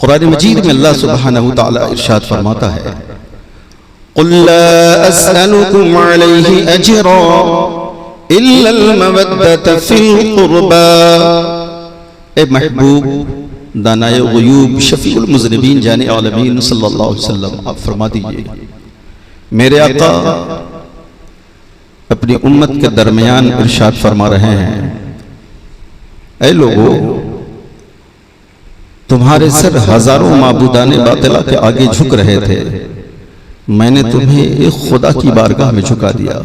कुरान मजीद में अल्लाह सुब्हानहू व तआला इरशाद फरमाता है, क़ुल ला अस्अलुकुम अलैहि अजरा इल्लल मवद्दत फिल क़ुरबा। ए महबूब दानाए ग़ुयूब शफ़ीउल मुज़निबीन जाने आलमीन सल्लल्लाहु अलैहि वसल्लम, आप फरमा दीजिए मेरे आका अपनी उम्मत के दरमियान इरशाद फरमा रहे हैं, ऐ लोगों तुम्हारे सर हजारों माबूदाने बातिला के आगे झुक रहे थे, मैंने तुम्हें एक खुदा की बारगाह में झुका दिया।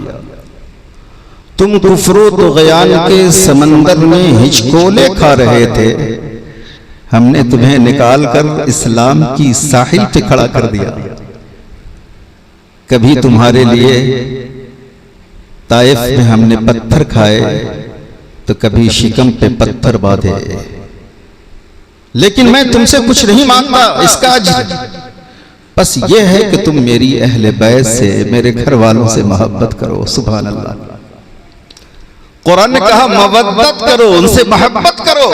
तुम कुफ्र तुग़यान के समंदर में हिचकोले खा रहे थे, हमने तुम्हें निकाल कर इस्लाम की साहिल पे खड़ा कर दिया। कभी तुम्हारे लिए ताइफ में हमने पत्थर खाए तो कभी शिकम पे पत्थर बांधे, लेकिन मैं तुमसे कुछ नहीं मांगता इसका अज्र, बस ये है कि तुम मेरी अहले बैत से, मेरे घर वालों से मोहब्बत करो। सुभान अल्लाह। कुरान ने कहा मवद्दत करो, उनसे मोहब्बत करो।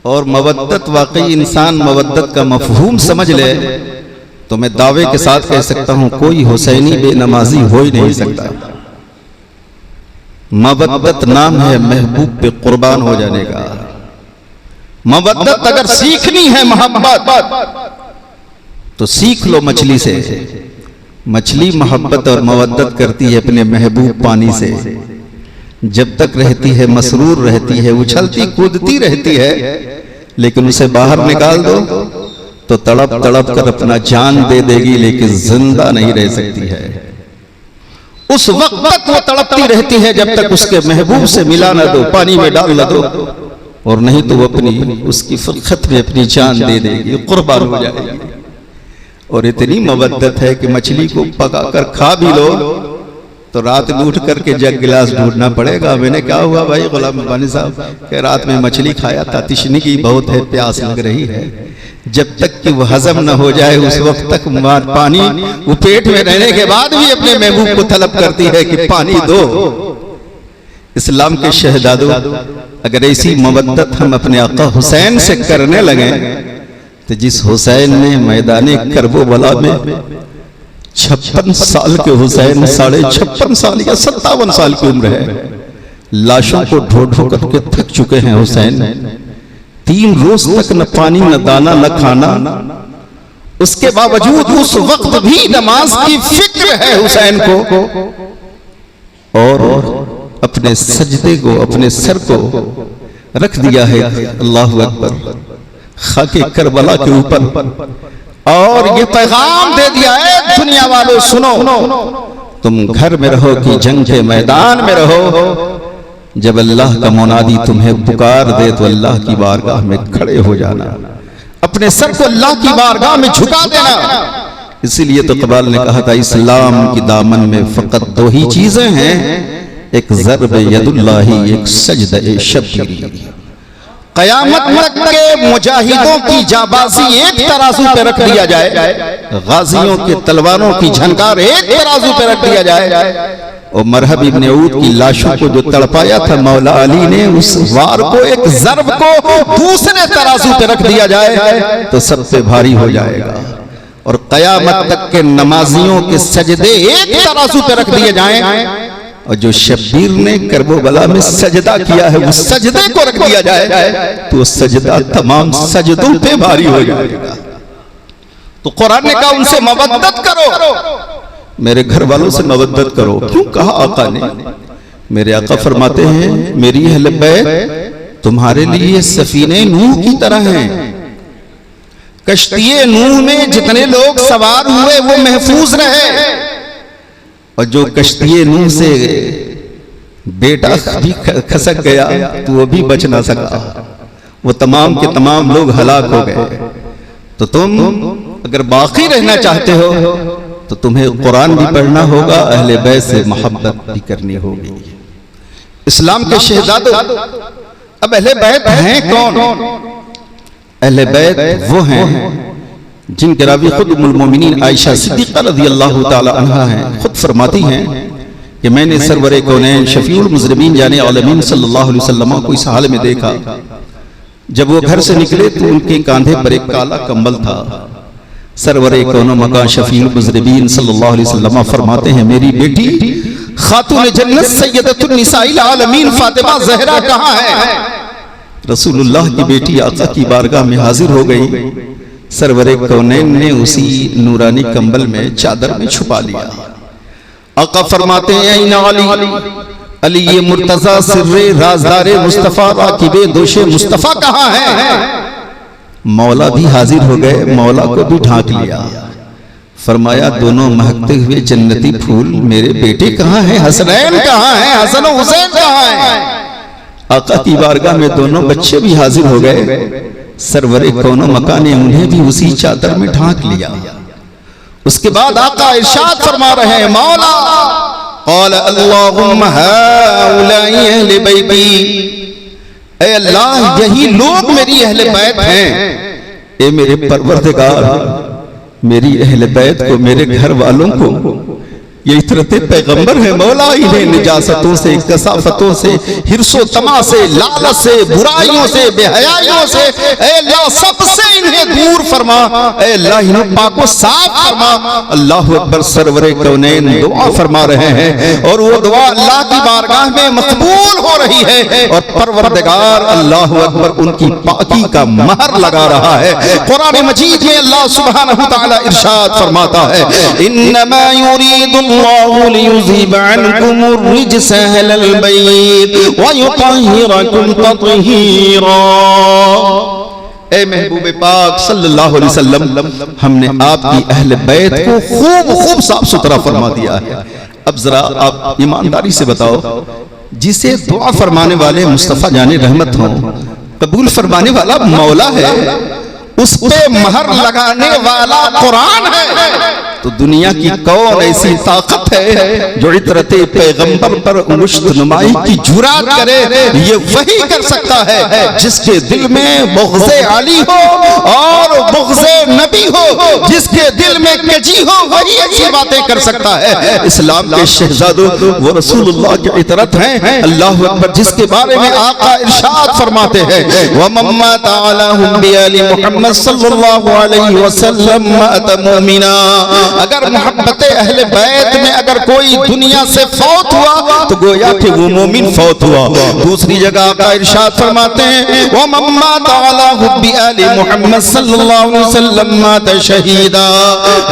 और मवद्दत, वाकई इंसान मवद्दत का मफहूम समझ ले तो मैं दावे के साथ कह सकता हूं कोई हुसैनी बेनमाजी हो ही नहीं सकता। मवद्दत नाम है महबूब पे कुर्बान हो जाने का। मवद्दत अगर सीखनी है मोहब्बत तो सीख लो मछली से। मछली मोहब्बत और मवद्दत करती है अपने महबूब पानी से। जब तक रहती है मसरूर रहती है, उछलती कूदती रहती है, लेकिन उसे बाहर निकाल दो तो तड़प तड़प कर अपना जान दे देगी, लेकिन जिंदा नहीं रह सकती है। उस वक्त तक वो तड़पती रहती है जब तक उसके महबूब से मिला ना दो, पानी में डाल ना दो, और नहीं तो वो अपनी उसकी फुरखत में अपनी जान दे देगी, कुर्बान हो जाएगी। और इतनी मवद्दत है कि मछली को पकाकर खा भी लो तो रात में उठ करके जग गिलास ढूंढना पड़ेगा। मैंने क्या हुआ भाई गुलाम रब्बानी साहब कि रात में मछली खाया था, तशनी बहुत है, प्यास लग रही है। जब तक कि वो हजम न हो जाए उस वक्त तक पानी वो पेट में रहने के बाद भी अपने महबूब को तलब करती है कि पानी दो। इस्लाम के शहजादों, अगर ऐसी मवद्दत हम अपने आका हुसैन से करने लगे तो जिस हुसैन ने मैदाने करबला में 56 साल के हुसैन 56.5 साल या 57 साल की उम्र है, लाशों को ढो ढो करके थक चुके हैं हुसैन। 3 रोज तक न पानी न दाना न खाना, उसके बावजूद उस वक्त भी नमाज की फिक्र है हुसैन को, और अपने सजदे को, अपने सर को रख दिया है अल्लाहु अकबर खाके करबला के ऊपर, और ये पैगाम दे दिया है दुनिया वालों सुनो, तुम घर में रहो कि जंग के मैदान में रहो, जब अल्लाह का मुनादी तुम्हें पुकार दे तो अल्लाह की बारगाह में खड़े हो जाना, अपने सर को अल्लाह की बारगाह में झुका देना। इसीलिए तो इकबाल ने कहा था इस्लाम की दामन में फकत 2 ही चीजें हैं, एक ज़र्ब यदुल्लाही, एक सजदे शब्बीरी। क़यामत तक के मुजाहिदों की जाबाजी एक तराजू पे रख दिया जाए, गाजियों के तलवारों की झनकार एक तराजू पे रख दिया जाए, और मरहब इब्न ऊद की लाशों को जो तड़पाया था मौला अली ने, उस वार को, एक ज़र्ब को दूसरे तराजू पे रख दिया जाए तो सबसे भारी हो जाएगा। और क़यामत तक के नमाजियों के सजदे एक तराजू पे रख दिए जाएं, और जो शब्बीर ने करबला में सजदा किया है उस सजदे को रख दिया जाए तो सजदा तमाम सजदों पे भारी हो जाएगा। तो कुरान ने कहा उनसे मवद्दत करो, मेरे घर वालों से मवद्दत करो। क्यों कहा आका ने? मेरे आका फरमाते हैं मेरी अहले बैत तुम्हारे लिए सफीने नूह की तरह हैं। कश्तिए नूह में जितने लोग सवार हुए वो महफूज रहे, और जो कश्तिए नूह से बेटा भी खसक गया तो वो भी बच ना सका, वो तमाम के तमाम लोग हलाक हो गए। तो तुम अगर बाकी रहना चाहते हो तो तुम्हें कुरान भी पढ़ना होगा, अहले बैत से मोहब्बत भी करनी होगी। इस्लाम के शहजादों, अब अहले बैत हैं कौन? अहले बैत वो हैं जिनके रावी खुद उम्मुल मोमिनीन आयशा सिद्दीक़ा रज़ियल्लाहु ताला अन्हा हैं। खुद फरमाती हैं कि मैंने सरवरे कौनैन शफीउल मुज़निबीन जाने आलमीन सल्लल्लाहु अलैहि वसल्लम को इस हाल में देखा जब वो घर से निकले तो उनके कांधे पर एक काला कंबल था। सरवरे कौनो मका शफीउल मुज़रिबीन सल्लल्लाहु अलैहि वसल्लम फरमाते हैं, मेरी बेटी खातून जन्नत सय्यदतुन निसाइल आलमीन फातिमा ज़हरा कहाँ है? रसूलुल्लाह की बेटी आका की बारगाह में हाजिर हो गई। सरवरे कौनैन ने उसी नूरानी कंबल में चादर में छुपा लिया। आका फरमाते हैं, ऐन अली ये मुर्तजा सिर्रे राज़दारे मुस्तफ़ा राकिबे दोशे मुस्तफ़ा कहाँ है? मौला भी हाजिर हो गए, मौला को भी ढांक लिया। फरमाया, दोनों महकते हुए जन्नती फूल मेरे बेटे कहाँ हैं? हसनैन कहाँ हैं? हसन और हुसैन कहाँ हैं? आका की बारगाह में दोनों बच्चे भी हाजिर हो गए। सरवरे कौनो मका ने उन्हें भी उसी चादर में ढांक लिया। उसके बाद आका इरशाद फरमा रहे हैं, मौला क़ाल अल्लाहुम्मा हाउलाई अहले बैती, ऐ अल्लाह यही लोग मेरी अहले बैत हैं। ए मेरे परवरदिगार, मेरी अहले बैत को, मेरे घर वालों को ये इतरते पैगंबर है मौला, इन्हें निजासतों से, कसाफतों से, हिर्सो तमा से, लालच से, बुराइयों से, बेहयाइयों से ऐ अल्लाह सबसे इन्हें दूर फरमा। ऐ अल्लाह इन्हें पाको साफ फरमा। अल्लाह अकबर। सरवरे कौनैन दुआ फरमा रहे हैं और वो दुआ अल्लाह की बारगाह में मकबूल हो रही है और परवरदिगार अल्लाह अकबर उनकी पाकी का महर लगा रहा है। कुरान मजीद में अल्लाह सुब्हानहु व तआला इरशाद फरमाता है, इन्नमा युरीदु लियुज़हिब अन्कुमुर रिज्स अहलल बैत व युतहिरकुम तत्हीरा। ए महबूब पाक सल्लल्लाहु अलैहि वसल्लम, हमने आपकी अहले बैत को खूब साफ सुथरा फरमा दिया है। अब जरा आप ईमानदारी से बताओ, जिसे दुआ फरमाने वाले मुस्तफा जाने रहमत हो, कबूल फरमाने वाला मौला है, उस पे महर लगाने वाला कुरान है, तो दुनिया की कौन ऐसी ताकत है जो इतरते पैगंबर पर मुश्त नुमाई की जुरात करे? ये वही कर सकता है जिसके दिल में बुग़्ज़े आली हो और बुग़्ज़े नबी हो, जिसके दिल में कजी हो, वही ऐसी बातें कर सकता है। इस्लाम के शहज़ादों वो रसूलुल्लाह की इतरत हैं। अल्लाहु अकबर। जिसके बारे में आका इरशाद फरमाते हैं, व मम्मा तालाहुम बि आलि मुहम्मद सल्लल्लाहु अलैहि वसल्लम मुमिना। अगर मोहब्बत अहले बैत में अगर कोई दुनिया से फौत हुआ तो गोया कि वो मोमिन फौत हुआ। दूसरी जगह का इरशाद फरमाते हैं, व मम्मा ताला हुब्बी आलि मुहम्मद सल्लल्लाहु अलैहि वसल्लम मात शहीदा।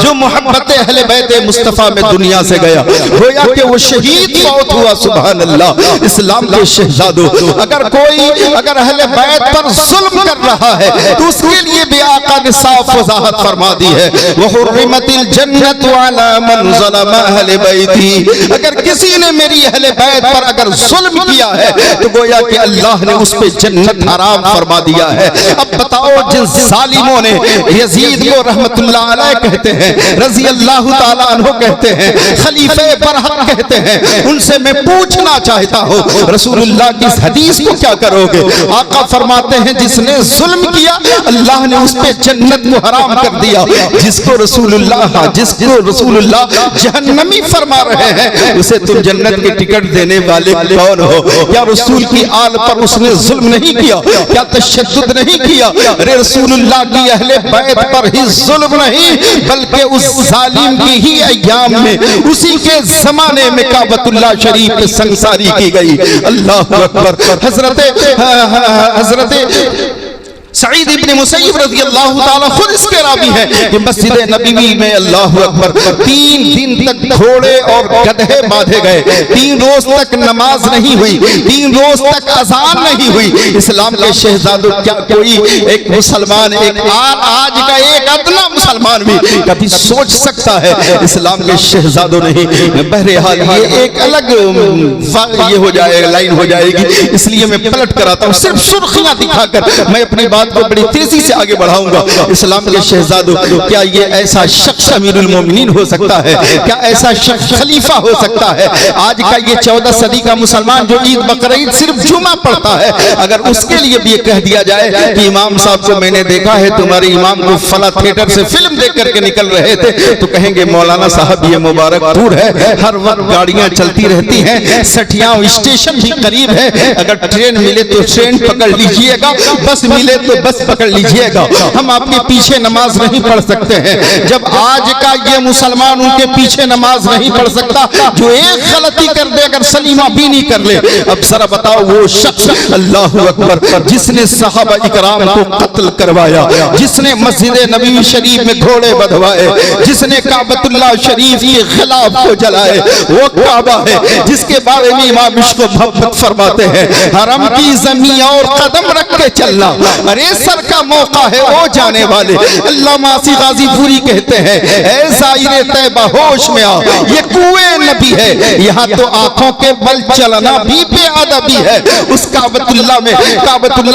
जो मोहब्बत अहले बैत मुस्तफा में दुनिया से गया गोया कि वो शहीद फौत हुआ। सुभान अल्लाह। इस्लाम के शहजादों, अगर कोई अगर अहले बैत पर जुल्म कर रहा है तो उसके लिए भी आका ने साफ वजाहत फरमा दी है, वह हुर्रिमतिल जन्नत अला मन ज़लमा अहले बैती। अगर किसी ने मेरी अहले बैत पर अगर जुल्म किया है तो गोया कि अल्लाह ने उस पे जन्नत हराम फरमा दिया है। अब बताओ, जिन जालिमों ने यजीद को रहमतुल्लाह अलैह कहते हैं, रज़ी अल्लाह ताला अन्हु कहते हैं, खलीफे बरहक कहते हैं, उनसे मैं पूछना चाहता हूँ रसूलुल्लाह की इस हदीस को क्या करोगे? आका फरमाते हैं, जिसने जुल्म किया अल्लाह ने उस पे जन्नत को हराम कर दिया। जिसको रसूलुल्लाह जहन्नमी फरमा रहे हैं उसे तुम जन्नत के टिकट देने वाले कौन हो? क्या रसूल की आल पर उसने जुल्म नहीं किया? क्या तशद्दुद नहीं किया? अरे रसूलुल्लाह की अहले बैत पर ही जुल्म नहीं बल्कि उस जालिम की ही अय्याम में, उसी के जमाने में काबतुल्लाह शरीफ पे संसारी की गई। अल्लाहु अकबर। हजरत सईद इब्न मुसय्यब रज़ी अल्लाह ताला खुद इसके रावी है कि मस्जिद नबवी में अल्लाहु अकबर 3 दिन तक घोड़े और गधे बांधे गए, 3 रोज तक नमाज नहीं हुई, 3 रोज तक अजान नहीं हुई। इस्लाम के शहजादों, क्या कोई एक मुसलमान, एक आज का एक अदना मुसलमान भी कभी सोच सकता है? इस्लाम के शहजादों नहीं। बहरहाल ये एक अलग ये हो जाएगा, लाइन हो जाएगी, इसलिए मैं पलट कर आता हूँ। सिर्फ सुर्खियां दिखाकर मैं अपनी बात बात को बड़ी तेजी से आगे बढ़ाऊंगा। इस्लाम के शहजादों, क्या ये ऐसा शख्स अमीरुल मोमिनीन हो सकता है? क्या ऐसा शख्स खलीफा हो सकता है? आज का ये 14 सदी का मुसलमान जो ईद बकरीद सिर्फ जुमा पढ़ता है, अगर उसके लिए भी ये कह दिया जाए कि इमाम साहब को मैंने देखा है, तुम्हारे इमाम को फला थिएटर से फिल्म देख करके निकल रहे थे, तो कहेंगे मौलाना साहब ये मुबारकपुर है, हर वक्त गाड़ियां चलती रहती हैं, सठिया स्टेशन भी करीब है, अगर ट्रेन मिले तो ट्रेन पकड़ लीजिएगा, बस मिले तो बस पकड़ लीजिएगा, हम आपके पीछे नमाज नहीं पढ़ सकते हैं। जब आज का ये मुसलमान उनके पीछे नमाज नहीं पढ़ सकता, जो एक गलती कर दे अगर सलीमा भी नहीं कर ले, अब जरा बताओ वो शख्स, अल्लाहु अकबर, जिसने सहाबा इकराम को कत्ल करवाया, जिसने मस्जिद नबी शरीफ में घोड़े बंधवाए, जिसने काबतुल्लाह शरीफ के खिलाफ को जलाए, वो काबा है जिसके बारे में इमाम इसको मोहब्बत फरमाते हैं, हरम की जमीन और कदम रख के चलना, अरे सर का मौका है ओ जाने वाले। अल्लाह मासी गाजीपुरी कहते हैं, ऐ ज़ाहिरे तैबा होश में आओ, ये कुएं नबी है, यहाँ तो आंखों के बल चलना भी बेअदबी है। उस काबतुल्लाह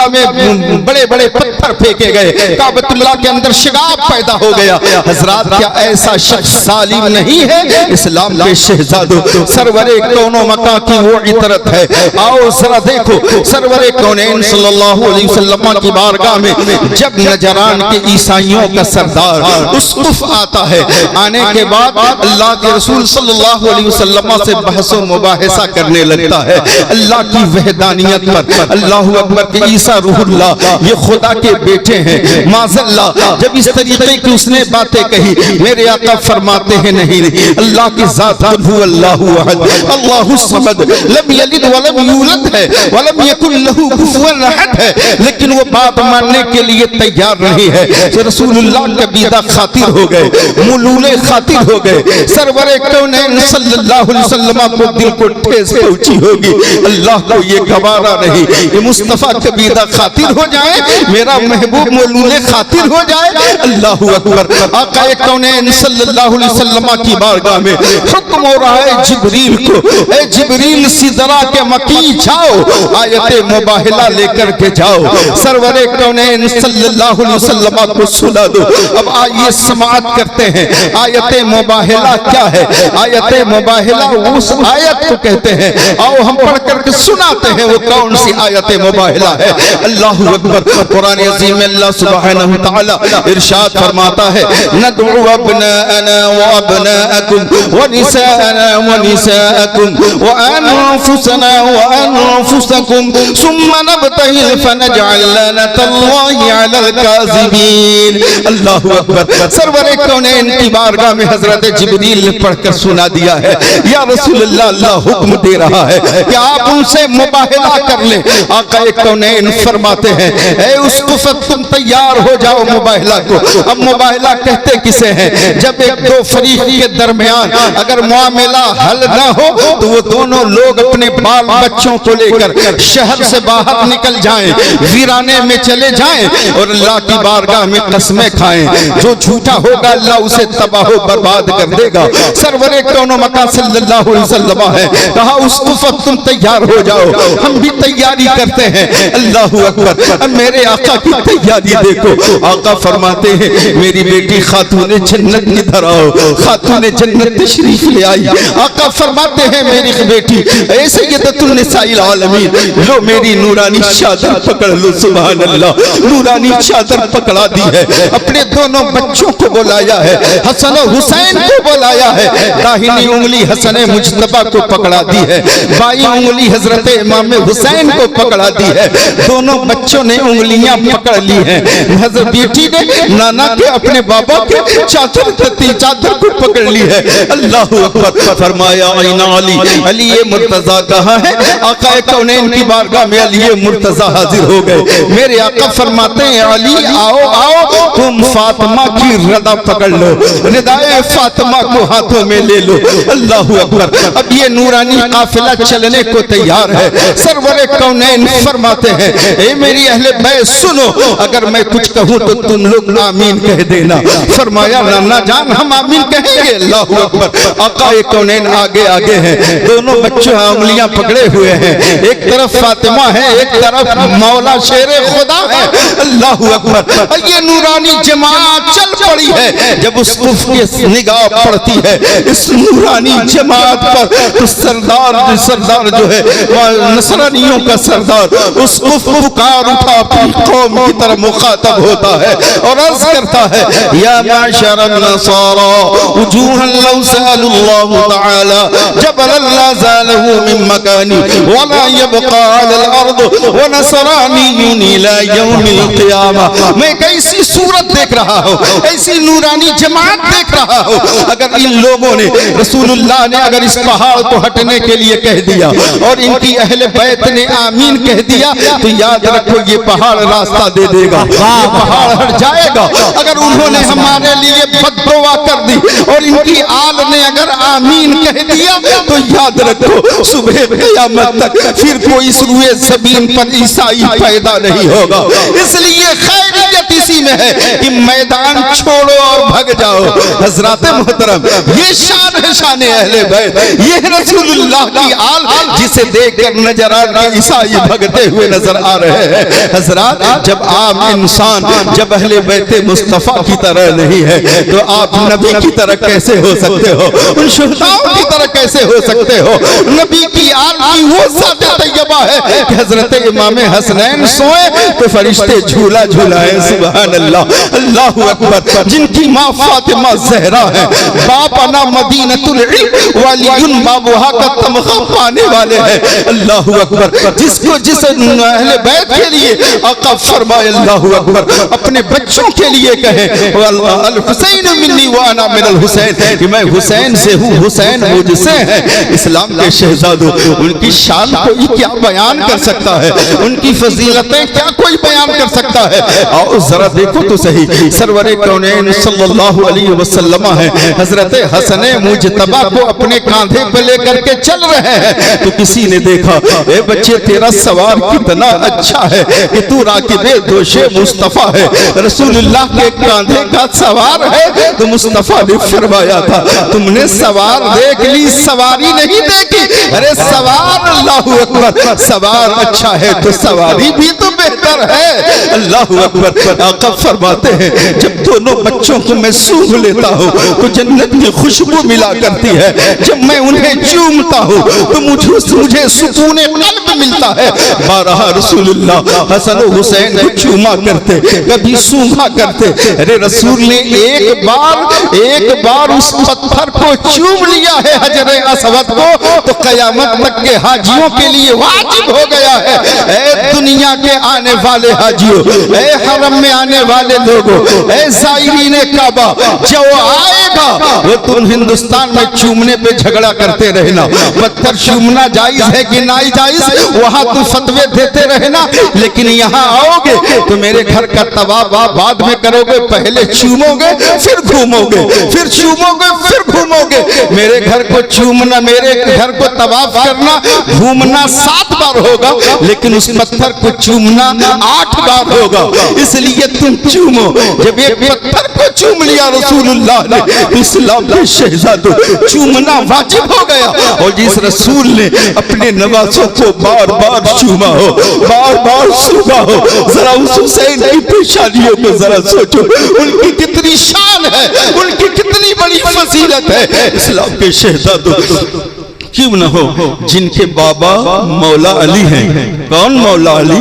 में बड़े बड़े पत्थर फेंके गए, काबतुल्लाह के अंदर शिगाब पैदा हो गया। हजरात, क्या ऐसा शख्स सालिम नहीं है? इस्लाम के शहजादों, सरवरे कौनो मका की वो इतरत है। आओ जरा देखो, सरवरे कौनैन सल्लल्लाहु अलैहि वसल्लम की बारगाह में जब नजरान के ईसाइयों का सरदार उसकुफ आता है, आने के बाद अल्लाह के रसूल सल्लल्लाहु अलैहि वसल्लम से बहस व मुबाहिसा करने लगता है अल्लाह की वहदानियत पर। अल्लाहु अकबर के ईसा रूहुल्लाह, ये खुदा के बेटे हैं। माज़अल्लाह, जब इस तरीके की उसने बातें कही, मेरे आका फरमाते हैं नहीं, अल्लाह की ज़ात हु अल्लाहु अहद अल्लाहु समद लम यलिद वलम यूलद है वलम यकुल लहू कुफुवन अहद है, लेकिन वो बात मानने के लिए तैयार नहीं है। तो रसूलुल्लाह के बीदा खातिर हो गए, मुलूले खातिर हो गए। सरवरे कौनैन सल्लल्लाहु अलैहि वसल्लम को दिल को ठेस पहुंची होगी, अल्लाह को ये गवारा नहीं, ये मुस्तफा के बीदा खातिर हो जाए, मेरा महबूब मुलूले खातिर हो जाए। अल्लाहु अकबर। आका कौनैन सल्लल्लाहु अलैहि वसल्लम की बारगाह में हुक्म हो रहा है जिब्रील को, ए जिब्रील सिदरा के मकी जाओ, आयते मुबाहिला लेकर के जाओ, सरवरे कौनैन सल्लल्लाहु अलैहि वसल्लम को सुना दो। अब आइए समाअत करते हैं, आयते मुबाहिला क्या है? आयते मुबाहिला उस आयत को कहते हैं, आओ हम पढ़ करके सुनाते हैं वो कौन सी आयते मुबाहिला है। अल्लाहु अकबर। कुरान अज़ीम में अल्लाह सुब्हानहु व तआला इरशाद फरमाता है, नदउ अबनाअना व अबनाअकुम व निसाअना व निसाअकुम व अनफुसना व अनफुसकुम सुम्मा नबतहिल फनजअल लनतल्लाहि अलल काज़िबीन। अल्लाहु अकबर। सरवरे कौनैन की बारगाह में हजरत जिब्रील ने पढ़कर सुना दिया है, या रसूलल्लाह, अल्लाह हुक्म दे रहा है कि आप उनसे मुबाहिला कर ले। आका कौनैन फरमाते हैं, ए उसको तुम तैयार हो जाओ मुबाहिला को। अब मुबाहिला कहते किसे हैं? जब एक दो फरीक के दरमियान अगर मामला हल ना हो तो वो दोनों लोग अपने बाल बच्चों को लेकर शहर से बाहर निकल जाएं, वीराने में चले जाएं और अल्लाह की बारगाह में कसमें खाएं। जो झूठा होगा अल्लाह उसे तबाह बर्बाद कर देगा। सरवरे कौनो मका सल्लल्लाहु अलैहि वसल्लम है, कहा उसको तुम तैयार हो जाओ, हम भी तैयारी करते हैं। अल्लाहु अकबर। अब मेरे आका की तैयारी देखो। आका फरमाते हैं, मेरी बेटी खातूने जन्नत इधर आओ। खातूने जन्नत तशरीफ ले आई। आका फरमाते हैं, मेरी बेटी ऐसे सय्यदतुन निसाइल आलमीन, लो मेरी नूरानी चादर पकड़ लो। सुभान अल्लाह, नूरानी चादर पकड़ा दी है। अपने दोनों बच्चों को बुलाया है, हसन और हुसैन को बुलाया है। दाहिनी उंगली हसन मुज्तबा को पकड़ा दी है, बाई उंगली हजरत इमाम हुसैन को पकड़ा दी है। दोनों बच्चों ने उंगलियां पकड़ ली हैं। हजरत बेटी ने नाना के अपने बाबा के चादर को पकड़ ली है। अल्लाह अकबर। फरमाया, आईना अली, अली ये मुर्तजा कहाँ है? आका कौनैन की बारगाह में अली मुर्तजा हाजिर हो गए। मेरे आका फरमाते हैं, अली आओ आओ, तू तुम फातिमा की रदा पकड़ लो, रिदाए फातिमा को हाथों में ले लो। अल्लाहु अकबर। अब ये नूरानी काफिला चलने को तैयार है। सरवरे कौनैन फरमाते हैं, ए मेरी अहले बैत सुनो, अगर मैं कुछ कहूँ तो तुम लोग आमीन कह देना। फरमाया नाना जान हम आमीन कहेंगे। अल्लाहु अकबर। आकाए कौनैन आगे आगे हैं, दोनों बच्चों उंगलियां पकड़े हुए हैं, एक तरफ फातिमा है, एक तरफ मौला शेरे खुदा है। अल्लाहु अकबर। ये नूरानी जमात चल पड़ी है। जब उस कुफ की निगाह पड़ती है इस नूरानी जमात पर, तो सरदार जो है नसरानियों का सरदार उस कुफ पुकार उठा अपनी कौम की तरफ मुखातब होता है और अर्ज करता है, या माशरन नसारा वजूहन लौ सअलुल्लाहु तआला जबलन ला ज़ालहु मिन मकानी वला यबका अलल अर्द व नसरानी इला यौमिल क़ियामा। मैं कैसी सूरत देख रहा हूँ, ऐसी नूरानी जमात देख रहा हूँ। अगर इन लोगों ने रसूलुल्लाह ने अगर इस पहाड़ को हटने के लिए कह दिया और इनकी अहले बैत ने आमीन कह दिया, तो याद रखो ये पहाड़ रास्ता दे देगा, ये पहाड़ हट जाएगा। अगर उन्होंने हमारे लिए बद्दुआ कर दी और इनकी आल ने अगर आमीन कह दिया, तो याद रखो सुबह क़यामत तक फिर कोई इस रुए ज़मीन पर ईसाई पैदा नहीं होगा। इसलिए खैरियत इसी में है कि मैदान छोड़ो और भग जाओ। हज़रात मोहतरम, ये शान है शान अहले बैत, ये रसूलुल्लाह की आल जिसे देखकर नजरान के ईसाई भगते हुए नजर आ रहे हैं। हज़रात, जब आप इंसान जब अहले बैत मुस्तफा की तरह नहीं है, तो आप नबी की तरह कैसे हो सकते हो, उन शुहदाओं की तरह कैसे हो सकते हो। नबी की आल की वो सादे तैयबा है कि हजरत इमाम हसनैन सोए तो फरिश्ते झूला झूलाए। सुभान अल्लाह, अल्लाहु अकबर। जिनकी माँ फातिमा ज़हरा है, बाप अना मदीनतुल इल्म वालियुन बाबुहा का तमगा पाने वाले हैं। अल्लाहु अकबर। जिसको जिस अहले बैत के लिए आका फरमाए अल्लाहु अकबर, अपने बच्चों के लिए कहे अल हुसैन मिन्नी व अना मिनल हुसैन, कि मैं हुसैन से हूँ, हुसैन मुझसे है। इस्लाम के शहजादों, उनकी शान कोई क्या बयान कर सकता है, उनकी फजीलतें क्या कोई बयान कर सकता है। और जरा देखो तो सही, सरवरे कौनैन सल्लल्लाहु अलैहि वसल्लम है, हजरत हसन मुजतबा को अपने कांधे पे लेकर के चल रहे हैं। तो किसी ने देखा, ए बच्चे तेरा सवार कितना अच्छा है कि तू राकिबे दोशे मुस्तफा है, रसूलुल्लाह के कांधे का सवार है। तो मुस्तफा ने फरमाया था, तुमने सवार देख ली, सवारी नहीं देखी। अरे सवार, अल्लाहु अकबर, सवार अच्छा है तो सवारी भी तो बेहतर है। अल्लाहु अकबर। आका फरमाते हैं, जब दोनों बच्चों को मैं सूंघ लेता हूँ तो जन्नत की खुशबू मिला करती है। जब मैं उन्हें चूमता हूँ तो मुझे सुकून क़ल्ब मिलता है। बारहा रसूलुल्लाह हसन हुसैन को चूमा करते, कभी सूंघा करते। अरे रसूल ने एक बार उस पत्थर को चूम लिया है, हजरे असवद को, तो कयामत तक के हाजियों के लिए वाजिब हो गया है। ए दुनिया के आने वाले हाजियों, ए हरम में आने वाले लोगों, ए ज़ायरीने काबा, जो आएगा वो तुम हिंदुस्तान में चूमने पे झगड़ा करते रहना, पत्थर चूमना जायज है कि नहीं जायज, वहां तुम फतवे देते रहना। लेकिन यहाँ आओगे तो मेरे घर का तवाफ आप बाद में करोगे, पहले चूमोगे फिर घूमोगे, फिर चूमोगे फिर घूमोगे। मेरे घर को चूमना, मेरे घर को तवाफ करना, घूमना 7 बार होगा, लेकिन उस पत्थर को चूमना 8 बार होगा। इसलिए तुम चूमो। जब एक पत्थर को चूम लिया रसूलुल्लाह ने, इस्लाम के शहजादों, चूमना वाजिब हो गया। और जिस रसूल ने अपने नवासों को बार बार चूमा हो, बार बार सूंघा हो, जरा उस हुसैन की पेशानियों को जरा सोचो, उनकी कितनी शान है, उनकी कितनी बड़ी फजीलत है। इस्लाम के शहजादों, क्यों न हो जिनके बाबा मौला अली हैं। कौन मौला अली?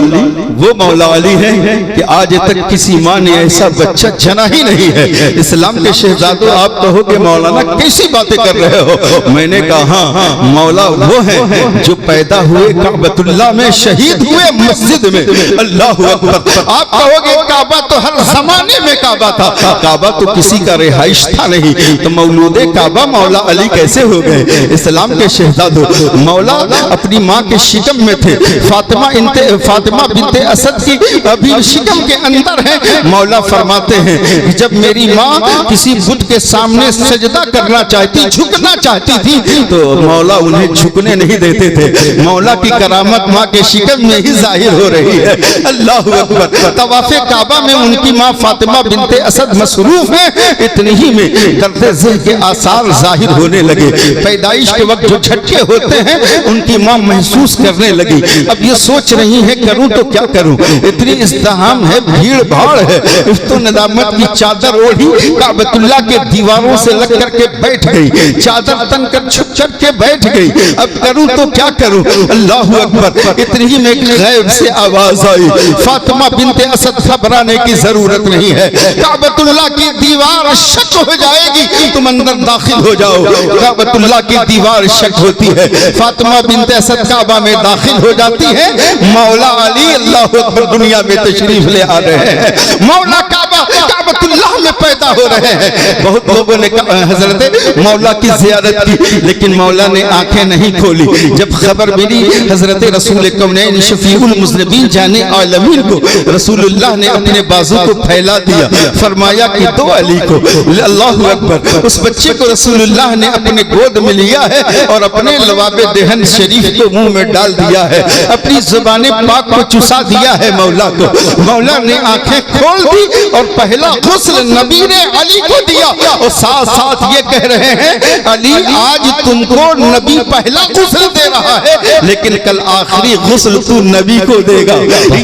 वो मौला अली हैं कि आज तक किसी माँ ने ऐसा बच्चा जना ही नहीं है। इस्लाम के शहजादों, आप कहोगे मौलाना कैसी बातें कर रहे हो? मैंने कहा मौला वो है जो पैदा हुए काबतुल्लाह में, शहीद हुए मस्जिद में। अल्लाहु अकबर। आप कहोगे काबा तो हर जमाने में काबा था, काबा तो किसी का रिहाइश था नहीं, तो मौलूदे काबा मौला अली कैसे हो गए? इस्लाम के शहजादो, मौला अपनी माँ के शिकम में थे, फातिमा बिनते असद की अभी शिकम के अंदर है। मौला फरमाते हैं कि जब मेरी माँ किसी बुत के सामने सजदा करना चाहती, झुकना चाहती थी, तो मौला उन्हें झुकने नहीं देते थे। मौला की करामत माँ के शिकम में ही जाहिर हो रही है। अल्लाहु अकबर। तवाफ़े काबा में उनकी माँ फातिमा बिनते असद मसरूफ है, इतनी ही में दर्द ज़ह के आसार जाहिर होने लगे। पैदाइश के वक्त जो झटके होते हैं उनकी माँ महसूस करने लगी। अब ये सोच रही है करूं तो क्या करूं, इतनी इज़्तिहाम है, भीड़ भाड़ है। तो नदामत की चादर ओढ़ी काबतुल्लाह के दीवारों से लग करके बैठ गई, चादर तन कर छुप कर के बैठ गई। अब करूं तो क्या करूं। अल्लाहु अकबर। इतनी ही में गैब से आवाज आई, फातिमा बिनते असद घबराने की जरूरत नहीं है, काबतुल्लाह की दीवार शक हो जाएगी, तुम अंदर दाखिल हो जाओ। काबतुल्लाह की दीवार शक होती है, फातिमा बिनते असद काबा में दाखिल हो जाती है। मौला अली अल्लाहु अकबर दुनिया में तशरीफ ले आ रहे हैं, मौला काबतुल्लाह में पैदा हो रहे हैं। बहुत लोगों ने हजरत मौला की ज़ियारत की, लेकिन मौला ने आंखें नहीं खोली। जब खबर मिली हजरत रसूल कौनैन शफीउल मुज़निबीन जाने आलमीन को, रसूलुल्लाह ने अपने बाजू को फैला दिया, फरमाया कि दो अली को। अल्लाहु अकबर। उस बच्चे को रसूलुल्लाह ने अपने गोद में लिया है और अपने लवाबे देहन शरीफ को मुंह में डाल दिया है, अपनी ज़ुबाने पाक को चुसा दिया है मौला को। मौला ने आंखें खोल दी और पहला गुस्ल नबी ने अली को दिया, और साथ साथ ये कह रहे हैं अली आज तुमको नबी पहला गुस्ल दे रहा है, लेकिन कल आखिरी गुस्ल तू नबी को देगा।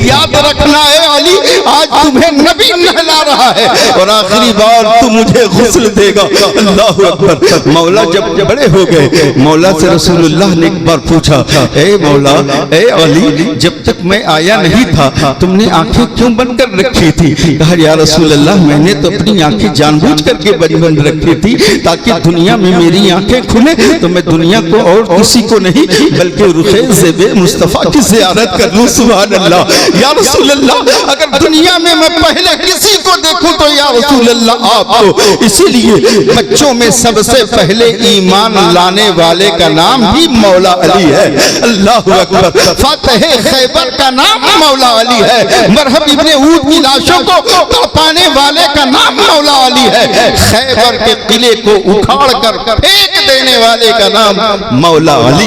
याद रखना है अली, आज तुम्हें नबी नहला रहा है और आखिरी बार तू मुझे गुस्ल देगा। अल्लाहु अकबर। मौला जब बड़े हो गए, मौला से रसूलुल्लाह ने एक बार पूछा, ए मौला, ए अली, जब तक मैं आया नहीं था तुमने आंखें क्यों बंद कर रखी थी? कहा या रसूल अल्लाह, मैंने तो अपनी आंखें जानबूझ करके बंद रखी थी ताकि दुनिया में मेरी आंखें खुले तो मैं दुनिया को और किसी को नहीं बल्कि रुखे ज़ेबे मुस्तफ़ा की ज़ियारत कर लूं। सुभान अल्लाह। या रसूल अल्लाह, अगर दुनिया में मैं पहले किसी को देखूं तो या रसूल अल्लाह आपको। इसीलिए बच्चों में सबसे पहले ईमान लाने वाले का नाम ही मौला अली है। अल्लाहु अकबर। फातिह खैबर का नाम मौला अली है, मरहब इब्ने ऊद की लाशों को तड़पाने वाले का नाम मौला अली है, खैबर के किले को उखाड़ कर फेंक देने वाले का नाम मौला अली।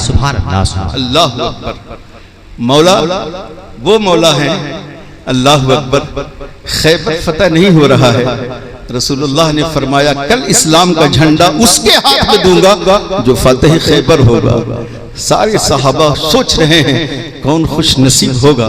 सुभान अल्लाह। अल्लाहु अकबर। मौला वो मौला है, अल्लाहु अकबर। खैबर फतह नहीं हो रहा है, रसूलुल्लाह ने फरमाया कल इस्लाम का झंडा उसके हाथ में दूंगा जो फतेह खैबर होगा। सारे सहाबा सोच रहे हैं कौन खुश नसीब होगा।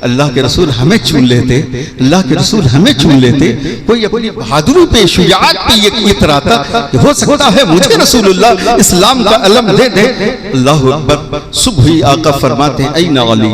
अल्लाह के रसूल हमें चुन लेते, अल्लाह के रसूल हमें चुन लेते। कोई अपनी बहादुरी पे, शुजाअत पे ये इतराता कि हो सकता है मुझे रसूलुल्लाह इस्लाम का अलम दे दे। अल्लाहु अकबर। सुबह ही आका फरमाते हैं ऐना अली,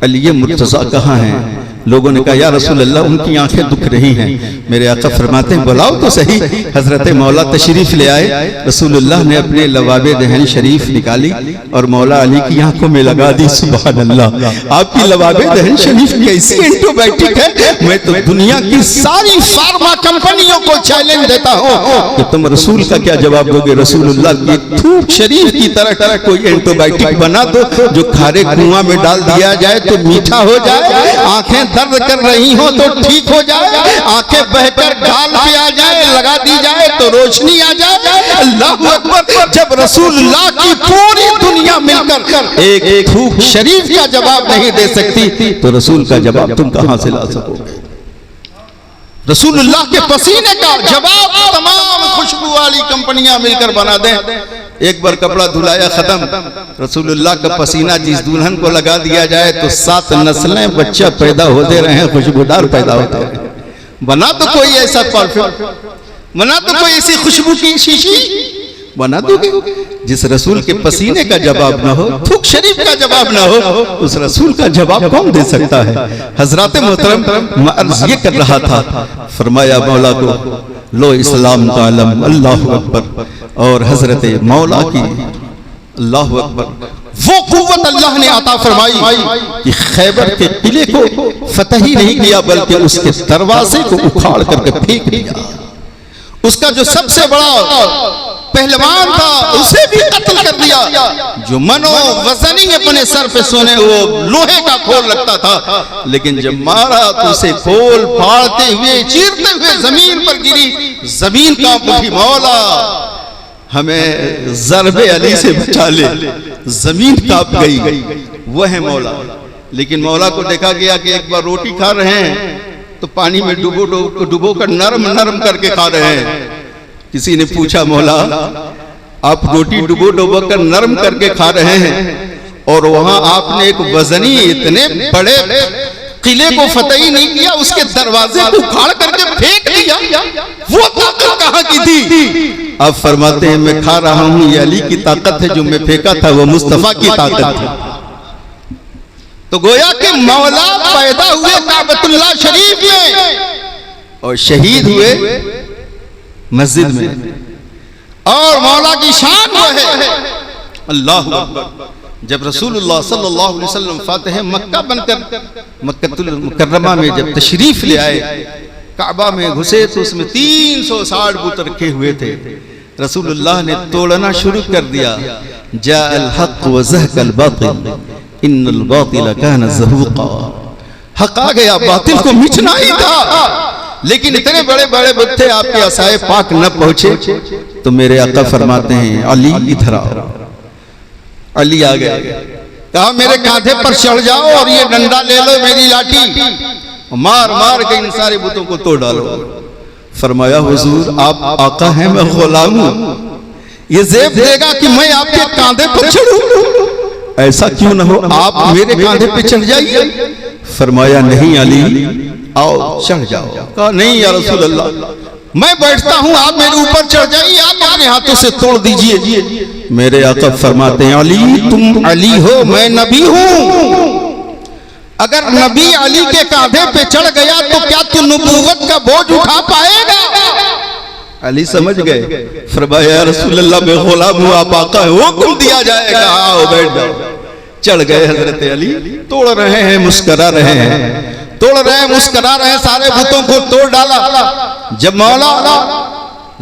अली मुर्तज़ा कहाँ हैं? लोगों ने कहा या रसूल अल्लाह उनकी आंखें दुख रही हैं। मेरे आका फरमाते हैं बुलाओ तो सही। हजरत मौला तशरीफ ले आए, रसूलुल्लाह ने अपने लवाबे दहन शरीफ निकाली और मौला अली की आंखों में लगा दी। सुभान अल्लाह। आपकी लवाबे दहन शरीफ कैसी एंटीबायोटिक है, मैं तो दुनिया की सारी फार्मा कंपनियों को चैलेंज देता हूँ कि तुम रसूल का क्या जवाब दोगे। रसूलुल्लाह की थूक शरीफ की तरह कोई एंटीबायोटिक बना दो जो खारे कुआं में डाल दिया जाए तो मीठा हो जाए, आंखें दर्द कर रही हो तो ठीक हो जाए, आंखें बहकर गाल पे आ जाए, लगा दी जाए तो रोशनी आ जाए। अल्लाहु अकबर। जब रसूलुल्लाह की पूरी दुनिया मिलकर एक थूक शरीफ का जवाब नहीं दे सकती तो रसूल का जवाब तुम कहां से ला सकोगे? रसूलुल्लाह के पसीने का जवाब तमाम खुशबू वाली कंपनियां मिलकर बना दें। एक बार कपड़ा धुलाया खत्म, रसूलुल्लाह का पसीना जिस दुल्हन को लगा दिया जाए तो 7 नस्लें बच्चा पैदा होते रहे, खुशबूदार पैदा होते रहे। बना तो कोई ऐसा परफ्यूम, बना तो कोई ऐसी खुशबू की शीशी बना दोगे जिस रसूल के पसीने का जवाब ना हो, थूक शरीफ का जवाब ना हो, उस रसूल का जवाब कौन दे सकता है? हजरत मोहतरम अर्ज ये कर रहा था, फरमाया मौला को लो इस्लाम का अलम। अल्लाहु अकबर। और हजरत मौला की अल्लाहु अकबर वो कुव्वत अल्लाह ने अता फरमाई कि खैबर के किले को फतह ही नहीं किया बल्कि उसके दरवाजे को उखाड़ करके फेंक दिया। उसका जो सबसे बड़ा पहलवान था उसे भी कत्ल कर दिया। जो मनो वजनी अपने सर पे सोने वो लोहे का खोल लगता था, लेकिन जब मारा तो उसे खोल फाड़ते हुए चीरते हुए जमीन पर गिरी, जमीन कांप उठी। मौला हमें ज़रबे अली से बचा ले, जमीन कांप गई। वह है मौला। लेकिन मौला को देखा गया कि एक बार रोटी खा रहे हैं तो पानी में डुबो कर नरम नरम करके खा रहे हैं। किसी ने पूछा मौला आप रोटी डुबो कर नरम करके खा रहे हैं और वहां आपने एक वजनी इतने बड़े किले को फतेह नहीं किया, उसके दरवाजे को उखाड़ करके फेंक दिया, वो ताकत कहां की थी? अब फरमाते हैं मैं खा रहा हूं, ये अली की ताकत है, जो मैं फेंका था वो मुस्तफा की ताकत थी। तो गोया कि मौला पैदा हुए काबतुल्लाह शरीफ में और शहीद हुए मस्जिद में, और मौला की शान वो है। अल्लाह अकबर। जब रसूलुल्लाह सल्लल्लाहु अलैहि वसल्लम फातिह मक्का बनकर मक्कतुल मुकर्रमा में जब तशरीफ ले आए, काबा में घुसे तो उसमें 360 बुत रखे हुए थे। रसूलुल्लाह ने तोड़ना शुरू कर दिया। जाअल हक़ व ज़हक़ल बातिल इन्नल बातिल कान ज़हूक़ा। हक आ गया, बातिल को मिटना ही था। लेकिन इतने बड़े बड़े बुत थे, आपके असाए पाक न पहुंचे। तो मेरे आका फरमाते हैं अली इधर आओ। अली आ गए, कहा मेरे कांधे पर चढ़ जाओ और ये डंडा ले लो, मेरी लाठी, मार मार के इन सारे बुतों को तोड़ डालो। फरमाया हुजूर आप आका हैं, मैं गुलाम हूं, ये ज़ेब देगा कि मैं आपके कांधे पर चढ़ूं? ऐसा क्यों ना हो, आप मेरे कांधे पे चढ़ जाइए। फरमाया नहीं अली आओ चढ़ जाओ। कहा नहीं या रसूल अल्लाह, मैं बैठता हूं, आप मेरे ऊपर चढ़ जाइए, आप अपने हाथों से तोड़ दीजिए। मेरे आका फरमाते हैं अली तुम अली हो, मैं नबी हूं। अगर नबी अली के कांधे पे चढ़ गया तो क्या तू नबूवत का बोझ उठा पाएगा? अली समझ गए। फरमाया रसूल अल्लाह मैं गुलाम हूं, आप आका है, हुक्म दिया जाएगा, आओ बैठ जाओ। चढ़ गए हजरत अली, तोड़ रहे हैं, मुस्करा रहे हैं, तोड़ रहे हैं, मुस्करा रहे हैं, सारे बुतों को तोड़ डाला। जब मौला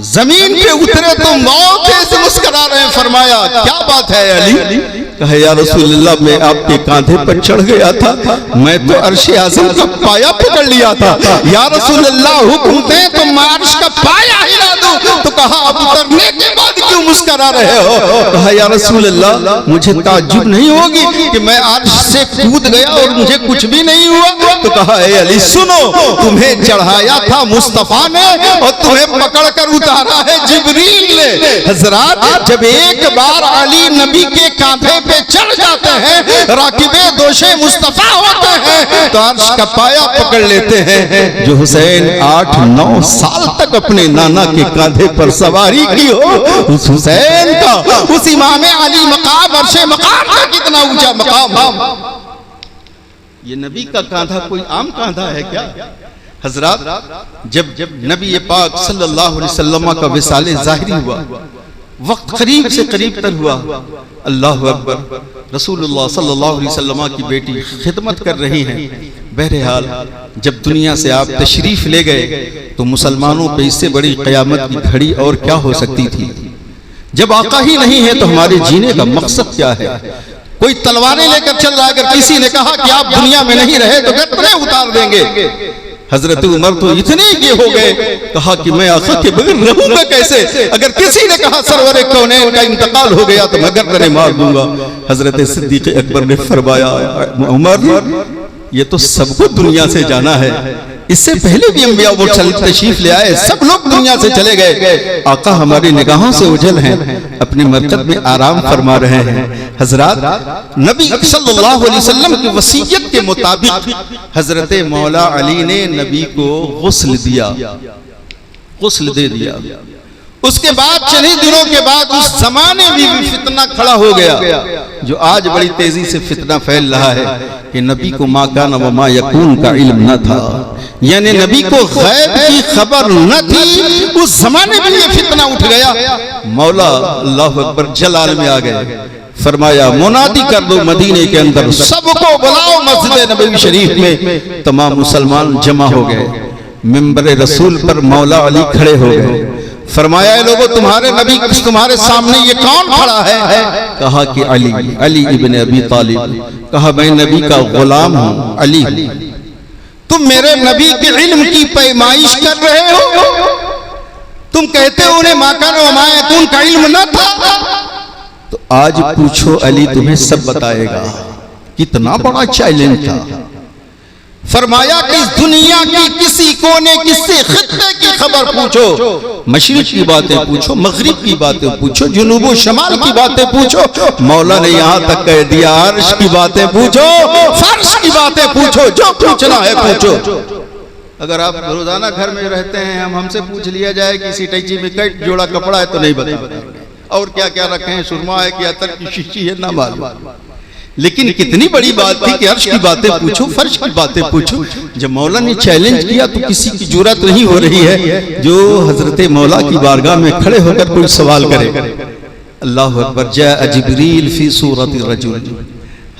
जमीन पे उतरे तो मौत से मुस्करा रहे हैं। फरमाया क्या बात है अली? कहा या रसूलल्लाह मैं आपके कांधे पर चढ़ गया था, मैं तो अर्श आज़म का पाया पकड़ लिया था। या रसूलल्लाह हुक्म दे तो मैं अर्श का पाया हिला दूं। तो कहा आप उतरने के बाद क्यों मुस्करा रहे हो? कहा या रसूलल्लाह मुझे ताज्जुब नहीं होगी कि मैं अर्श से कूद गया और मुझे कुछ भी नहीं हुआ। तो कहा ए अली सुनो, तुम्हें चढ़ाया था मुस्तफा ने और तुम्हें पकड़ कर उतारा है जिब्रील ने। हजरात जब एक बार अली नबी के कांधे पे चढ़ जाते हैं, राकिबे दोशे मुस्तफा होते हैं, तो अर्श का पाया पकड़ लेते हैं। जो हुसैन 8-9 साल तक अपने नाना के कांधे पर सवारी की हो, उस हुसैन का, उस इमाम अली मकाम अर्शे मकाम का कितना ऊंचा मकाम। ये नबी का कांधा कोई आम कांधा है क्या? हजरात जब नबी पाक सल्लल्लाहु अलैहि वसल्लम का विसाले ज़ाहिरी हुआ, वक्त करीब से करीब तर हुआ। अल्लाह अकबर। रसूलुल्लाह सल्लल्लाहु अलैहि वसल्लम की बेटी खिदमत कर रही हैं। बहरहाल जब दुनिया से आप तशरीफ ले गए तो मुसलमानों पे इससे बड़ी क़यामत की घड़ी और क्या हो सकती थी? जब आका ही नहीं है तो हमारे जीने का मकसद क्या है? कोई तलवारें लेकर चल रहा है, अगर किसी ने कहा कि आप दुनिया में नहीं रहे तो गर्दनें उतार देंगे। हजरत उमर तो इतने ये हो गए, कहा कि मैं आका के बगैर रहूंगा कैसे? अगर किसी ने कहा सरवरे कौनैन का इंतकाल हो गया तो मैं गर्दनें मार दूंगा। हजरत सिद्दीक अकबर ने फरमाया उमर ये तो सबको दुनिया से जाना है, इससे पहले भी अंबिया वो तशरीफ ले आए, सब लोग दुनिया से चले गए, आका हमारी निगाहों से उजल हैं, अपने मरकब में आराम फरमा रहे हैं। हजरत नबी सल्लल्लाहु अलैहि वसल्लम की वसीयत के मुताबिक हजरत मौला अली ने नबी को गुस्ल दिया, गुस्ल दे दिया। उसके बाद चंद ही दिनों के बाद उस जमाने में भी फितना खड़ा हो गया, जो आज बड़ी तेजी से फितना फैल रहा है कि नबी को मा कान व मा यकून का इल्म न था, यानी नबी को गैब की खबर न थी। उस जमाने में ये फितना उठ गया। मौला अल्लाह अकबर जलाल में आ गए, फरमाया मुनादी कर दो मदीने के अंदर, सबको बुलाओ मस्जिद नबवी शरीफ में। तमाम मुसलमान जमा हो गए। मिंबर रसूल पर मौला अली खड़े हो गए, फरमाया ए लोगों, तुम्हारे नबी तुम्हारे सामने ये कौन खड़ा है? कहा कि अली, अली इब्न अबी तालिब। कहा मैं नबी का गुलाम हूं अली। तुम मेरे नबी के इल्म की पैमाइश कर रहे हो? तुम कहते हो उन्हें माका नमाया, तो उनका इल्म न था? तो आज पूछो अली तुम्हें सब बताएगा। कितना बड़ा चैलेंज था। फरमाया कि इस दुनिया की किसी कोने किसी खित्ते की खबर पूछो, मशरिक की बातें पूछो, मगरिब की बातें पूछो, जुनूब शमाल की बातें पूछो, मौला ने यहाँ तक कह दिया अर्श की बातें पूछो, फर्श की बातें पूछो, जो पूछना है पूछो। अगर आप रोजाना घर में रहते हैं, हमसे पूछ लिया जाए कि इसी टैची में कई जोड़ा कपड़ा है, तो नहीं बताएंगे। और क्या क्या रखे हैं, सुरमा है कि अतर की शीशी है, ना मालूम। लेकिन कितनी बड़ी बात थी कि अर्श की बातें पूछो, फर्श की बातें पूछो। जब मौला ने चैलेंज किया तो किसी की जुर्रत नहीं हो रही है जो हजरत मौला की बारगाह में खड़े होकर कोई सवाल करे। अल्लाह अकबर। जा जिब्रील फी सूरत रजुल।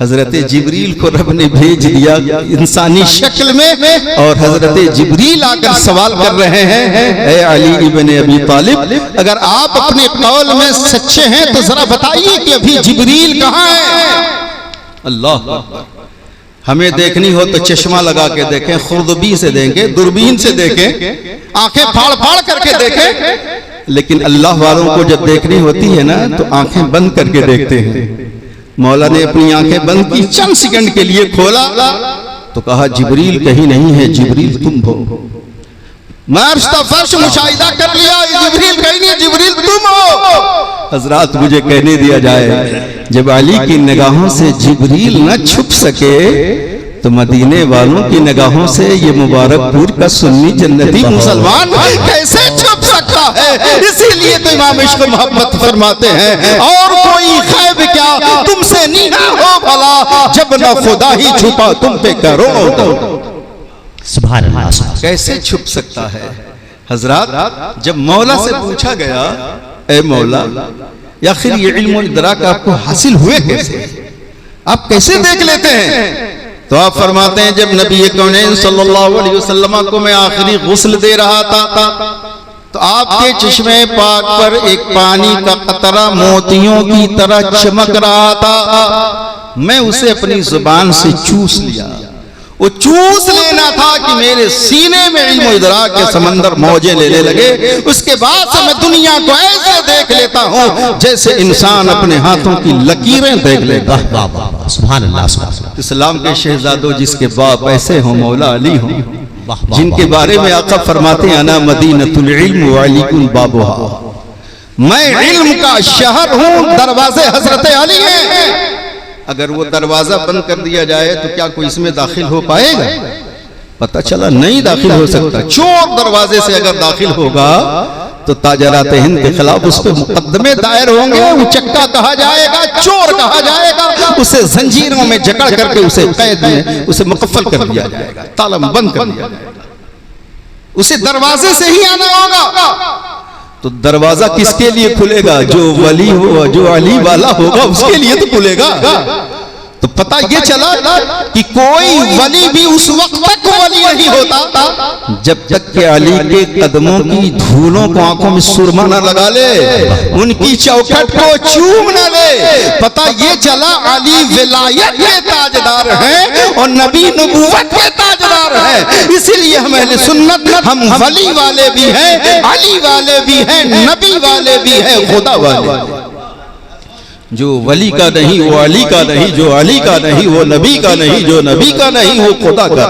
हजरत जिब्रील को रब ने भेज दिया इंसानी शक्ल में, और हजरत जिब्रील आकर सवाल कर रहे हैं, ए अली इब्न अबी तालिब, अगर आप अपने कौल में सच्चे हैं तो जरा बताइए कि अभी जिब्रील कहाँ है? अल्लाह। हमें देखनी हो तो चश्मा लगा के देखें, खुर्दबी से देंगे, दूरबीन से देखें, आंखें फाड़ फाड़ करके देखें। लेकिन अल्लाह वालों को जब देखनी होती है ना, तो आंखें बंद करके देखते हैं। मौला ने अपनी आंखें बंद की, चंद सेकंड के लिए खोला तो कहा जिब्रील कहीं नहीं है, जिब्रील तुम हो। मैं अर्श का फर्श मुशाहिदा कर लिया, जिब्रील कहीं नहीं, जिब्रील तुम हो। हजरात मुझे कहने दिया जाए, जब अली की निगाहों से जिब्रील न छुप सके तो मदीने वालों की निगाहों से ये मुबारकपुर का सुन्नी जन्नती मुसलमान कैसे छुप सकता है? इसीलिए तो इमाम इश्क मोहब्बत फरमाते हैं, और कोई खैब क्या तुमसे नीहा हो भला, जब न खुदा ही छुपा तुम पे करो। सुभान अल्लाह। कैसे छुप सकता है? हजरात जब मौला से पूछा गया, ए मौला या फिर ये इल्म और इदराक आपको हासिल हुए कैसे, आप कैसे देख लेते हैं? तो आप फरमाते हैं, जब नबी कौनैन सल्लल्लाहु अलैहि वसल्लम को मैं आखिरी गुस्ल दे रहा था तो आपके चश्मे पाक पर एक पानी का कतरा मोतियों की तरह चमक रहा था। मैं उसे अपनी जुबान से चूस लिया। वो चूस लेना था कि मेरे सीने में इल्म इदराक के समंदर मौजे लेने लगे। उसके बाद से मैं दुनिया को ऐसे देख लेता हूँ जैसे इंसान अपने हाथों की लकीरें देख लेता है। सुभान अल्लाह। इस्लाम के शहजादों जिसके बाप ऐसे हो मौला अली हो, जिनके बारे में आका फरमाते हैं, अना मदीनतुल इल्म व अलीकुल बाबुहा, मैं इल्म का शहर हूँ, दरवाजे हजरत अली हैं। अगर वो दरवाजा बंद कर दिया जाए तो क्या कोई इसमें दाखिल हो पाएगा? पता चला नहीं दाखिल हो सकता। चोर दरवाजे से अगर दाखिल होगा तो ताजरात हिंद के खिलाफ उस पर मुकदमे दायर होंगे, उचक्का कहा जाएगा, चोर कहा जाएगा, उसे जंजीरों में जकड़ करके उसे कैद में उसे मुकफ्फल कर दिया जाएगा, ताला बंद कर दिया जाएगा। उसे दरवाजे से ही आना होगा। तो दरवाजा किसके लिए खुलेगा? जो वली हो, जो अली वाला होगा उसके लिए तो खुलेगा। तो पता ये चला कि कोई वली भी उस वक्त तक वली नहीं होता जब तक के अली के कदमों की धूलों को आंखों में सुरमा न लगा ले, उनकी चौखट को चूम न ले। पता ये चला अली विलायत के ताजदार हैं और नबी नबूवत के ताजदार हैं। इसीलिए हम अहले सुन्नत, हम वली वाले भी हैं, अली वाले भी हैं, नबी वाले भी हैं, खुदा वाले। जो वली का नहीं वो अली का नहीं, जो अली का नहीं वो नबी का नहीं, जो नबी का नहीं वो खुदा का।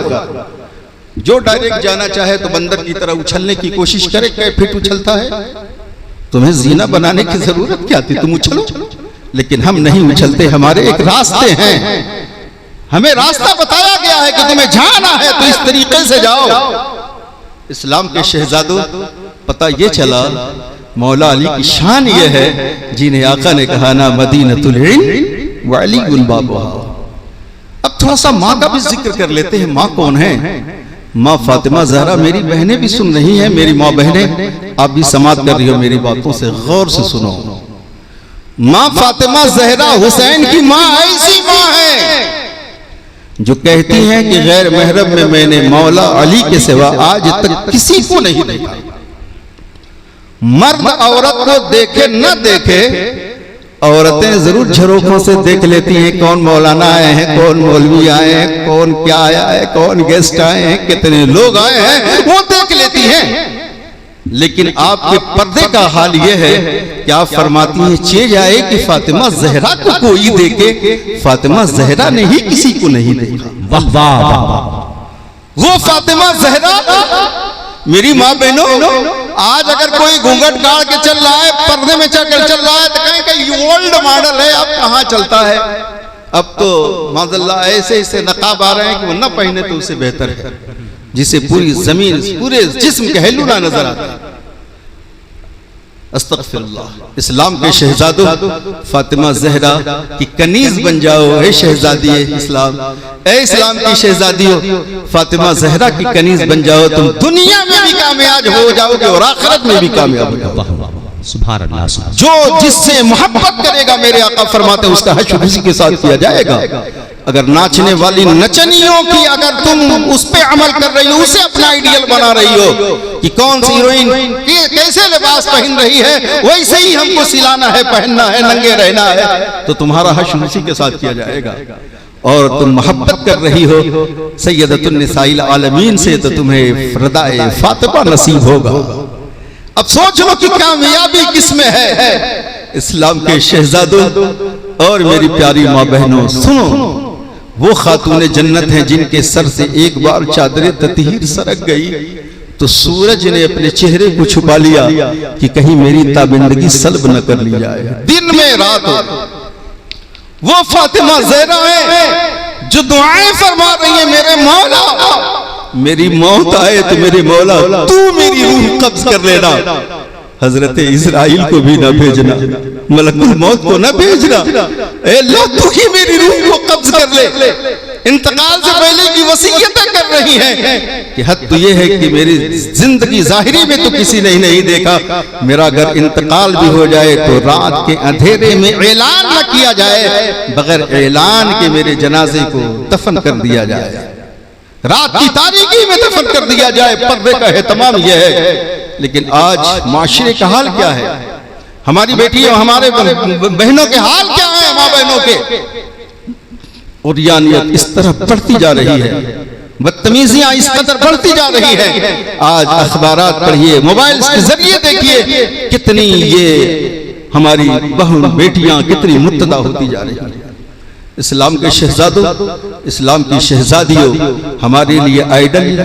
जो डायरेक्ट जाना चाहे तो बंदर की तरह उछलने की कोशिश करे, कै फिट उछलता है। तुम्हें जीना बनाने की जरूरत क्या थी? तुम उछलो। लेकिन हम नहीं उछलते, हमारे एक रास्ते हैं, हमें रास्ता बताया गया है कि तुम्हें जाना है तो इस तरीके से जाओ। इस्लाम के शहजादों, पता ये चला मौला अली की शान ये है जिन्हें आका ने कहा, ना मदीनतुल इल्म व अलीकुल बाबुहा। अब थोड़ा सा माँ का भी जिक्र कर लेते हैं। माँ कौन है? माँ फातिमा ज़हरा। मेरी बहनें भी सुन रही हैं, मेरी माँ बहनें आप भी समात कर रही हो, मेरी बातों से गौर से सुनो। माँ फातिमा ज़हरा हुसैन की माँ ऐसी माँ है जो कहती हैं कि गैर महरम में मैंने मौला अली के सिवा आज तक किसी को नहीं देखा। मर्द औरत को देखे न देखे, औरतें जरूर झरोखों से देख लेती हैं कौन मौलाना आए हैं, कौन मौलवी आए हैं, कौन क्या आया है, कौन गेस्ट आए हैं, कितने लोग आए हैं, वो देख लेती हैं। लेकिन आपके पर्दे का हाल यह है कि आप फरमाती हैं चेज आए कि फातिमा जहरा को कोई देखे, फातिमा जहरा ने ही किसी को नहीं देखा। वाह वाह वाह, वो फातिमा जहरा, मेरी माँ बहनों, आज अगर कोई घूंघट गाड़ के चल रहा है, पर्दे में चढ़कर चल रहा है, तो कहें कि ये ओल्ड मॉडल है, अब कहाँ चलता है। अब तो माज़अल्लाह ऐसे ऐसे नकाब आ रहे हैं कि वो न पहने तो उससे बेहतर है, जिसे पूरी जमीन पूरे जिस्म कहलूना नजर आता है। अस्तगफिरुल्लाह। इस्लाम के शहजादों, फातिमा जहरा की कनीज बन जाओ है शहजादी इस्लाम। ए इस्लाम की शहजादियों, फातिमा जहरा की कनीज बन जाओ, तुम दुनिया में भी कामयाब हो जाओगे और आखिरत में भी कामयाब हो जाओगे। सुभान अल्लाह। जो जिससे मोहब्बत करेगा, मेरे आका फरमाते हैं, उसका हश्र खुशी के साथ किया जाएगा। अगर नाचने वाली नचनियों की अगर तुम उस पे अमल कर रही हो, उसे अपना आइडियल बना रही हो कि कौन सी हीरोइन कैसे लिबास पहन रही है, वैसे ही हमको सिलाना है, पहनना है, नंगे रहना है, तो तुम्हारा हश्र खुशी के साथ किया जाएगा। और तुम मोहब्बत कर रही हो सैयदतुन निसाइल आलमीन से, तो तुम्हें रदाए फातिमा नसीब होगा। अब सोच लो कि कामयाबी किसमें है। इस्लाम के शहजादों और मेरी प्यारी माँ बहनों, सुनो, वो खातूने जन्नत हैं जिनके सर से एक बार चादरे ततीर सरक गई तो सूरज ने अपने चेहरे को छुपा लिया कि कहीं मेरी ताबिंदगी सल्ब न कर ली जाए। दिन में रात हो, वो फातिमा ज़हरा है जो दुआएं फरमा रही है, मेरे मौला मेरी मौत आए तो मेरे मौला तू मेरी रूह कब्ज कर लेना। हजरत इस्राइल को भी ना भेजना, मलकुल मौत को ना भेजना, ए अल्लाह तू ही मेरी रूह को कब्ज कर ले। इंतकाल से पहले की वसीयतें कर रही हैं कि हद तो ये है कि मेरी जिंदगी जाहिरी में तो किसी ने नहीं देखा, मेरा अगर इंतकाल भी हो जाए तो रात के अंधेरे में ऐलान न किया जाए, बगैर ऐलान के मेरे जनाजे को दफन कर दिया जाए, रात की तारीकी में दफन कर दिया जाए। पर्दे का एहतमाम यह है। लेकिन आज माशरे का हाल क्या है, हमारी बेटियों, हमारे बहनों के हाल क्या है, माँ बहनों के, और यानियत इस तरह बढ़ती जा रही है, बदतमीजियां इस कदर बढ़ती जा रही है। आज अखबारात पढ़िए, मोबाइल के जरिए देखिए कितनी ये हमारी बहन बेटियां कितनी मुत्तदा होती जा रही है। इस्लाम के शहजादों, इस्लाम की शहजादियों, हमारे लिए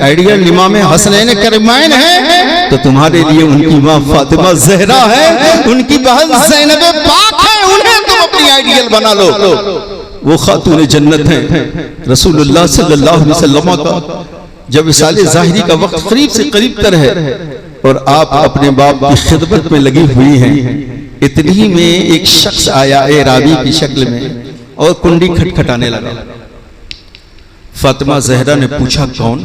आइडियल इमाम हसनैन करमैन है, तो तुम्हारे लिए उनकी माँ फातिमा ज़हरा है, उनकी बहन ज़ैनब पाक है, उन्हें तुम अपनी आइडियल बना लो। वो खातून जन्नत है। रसूलुल्लाह सल्लल्लाहु अलैहि वसल्लम का जब विसाले ज़ाहिरी का वक्त करीब से करीब तर है और आप अपने बाप की खिदमत में लगी हुई हैं, इतनी में एक शख्स आया एराबी की शक्ल में और कुंडी खटखटाने लगा। फातिमा ज़हरा ने पूछा कौन?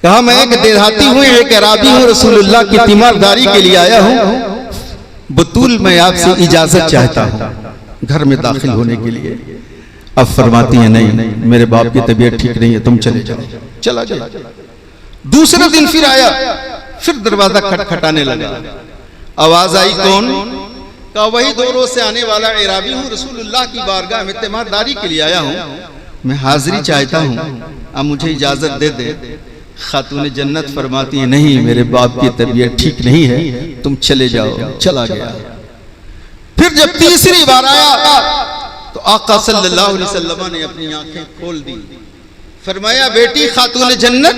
कहा मैं एक देहाती हूँ, एक एराबी हूँ, रसूलुल्लाह की तीमारदारी के लिए आया हूँ। बतूल मैं आपसे इजाजत चाहता हूँ घर में दाखिल होने के लिए। अब फरमाती है नहीं, मेरे बाप की तबीयत ठीक नहीं है, तुम चले जाओ। चला गया। दूसरे दिन फिर आया, फिर दरवाजा खटखटाने लगा। आवाज आई कौन? कहा वही 2 रोज से आने वाला एराबी हूँ, रसूलुल्लाह की बारगाह में तीमारदारी के लिए आया हूँ, मैं हाजिरी चाहता हूँ, अब मुझे इजाजत दे दे। खातून जन्नत फरमाती है नहीं, मेरे बाप की तबीयत ठीक नहीं है, तुम चले जाओ। चला गया। फिर जब तीसरी बार आया तो आका सल्लल्लाहु अलैहि वसल्लम ने अपनी आंखें खोल दी। फरमाया बेटी खातून जन्नत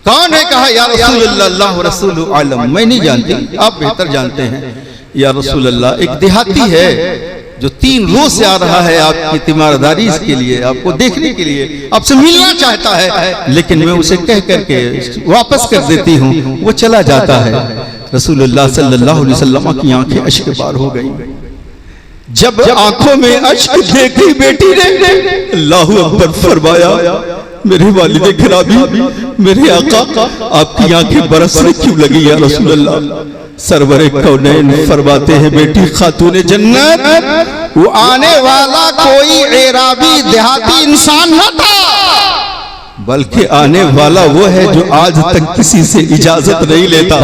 कौन है? कहा या रसूलल्लाह व रसूलु आलम, मैं नहीं जानती, आप बेहतर जानते हैं या रसूल अल्लाह। एक देहाती है जो 3 रोज से आ रहा है आपकी तीमारदारी के लिए, आपको देखने के लिए, आपसे मिलना चाहता है, लेकिन मैं उसे कह करके वापस कर देती हूँ, वो चला जाता है। रसूलुल्लाह सल्लल्लाहु अलैहि वसल्लम की आंखें अश्क बार हो गई। जब आंखों में अश्क देखी बेटी ने, अल्लाहु अकबर फरमाया, मेरे वालिद गिरामी, मेरे आका, आपकी आंखें बरसने क्यों लगी या रसूलल्लाह? सरवरे कौनैन फरमाते हैं बेटी खातून जन्नत, वो आने वाला कोई एराबी देहाती इंसान न था, बल्कि आने वाला वो है जो आज तक किसी से इजाजत नहीं लेता।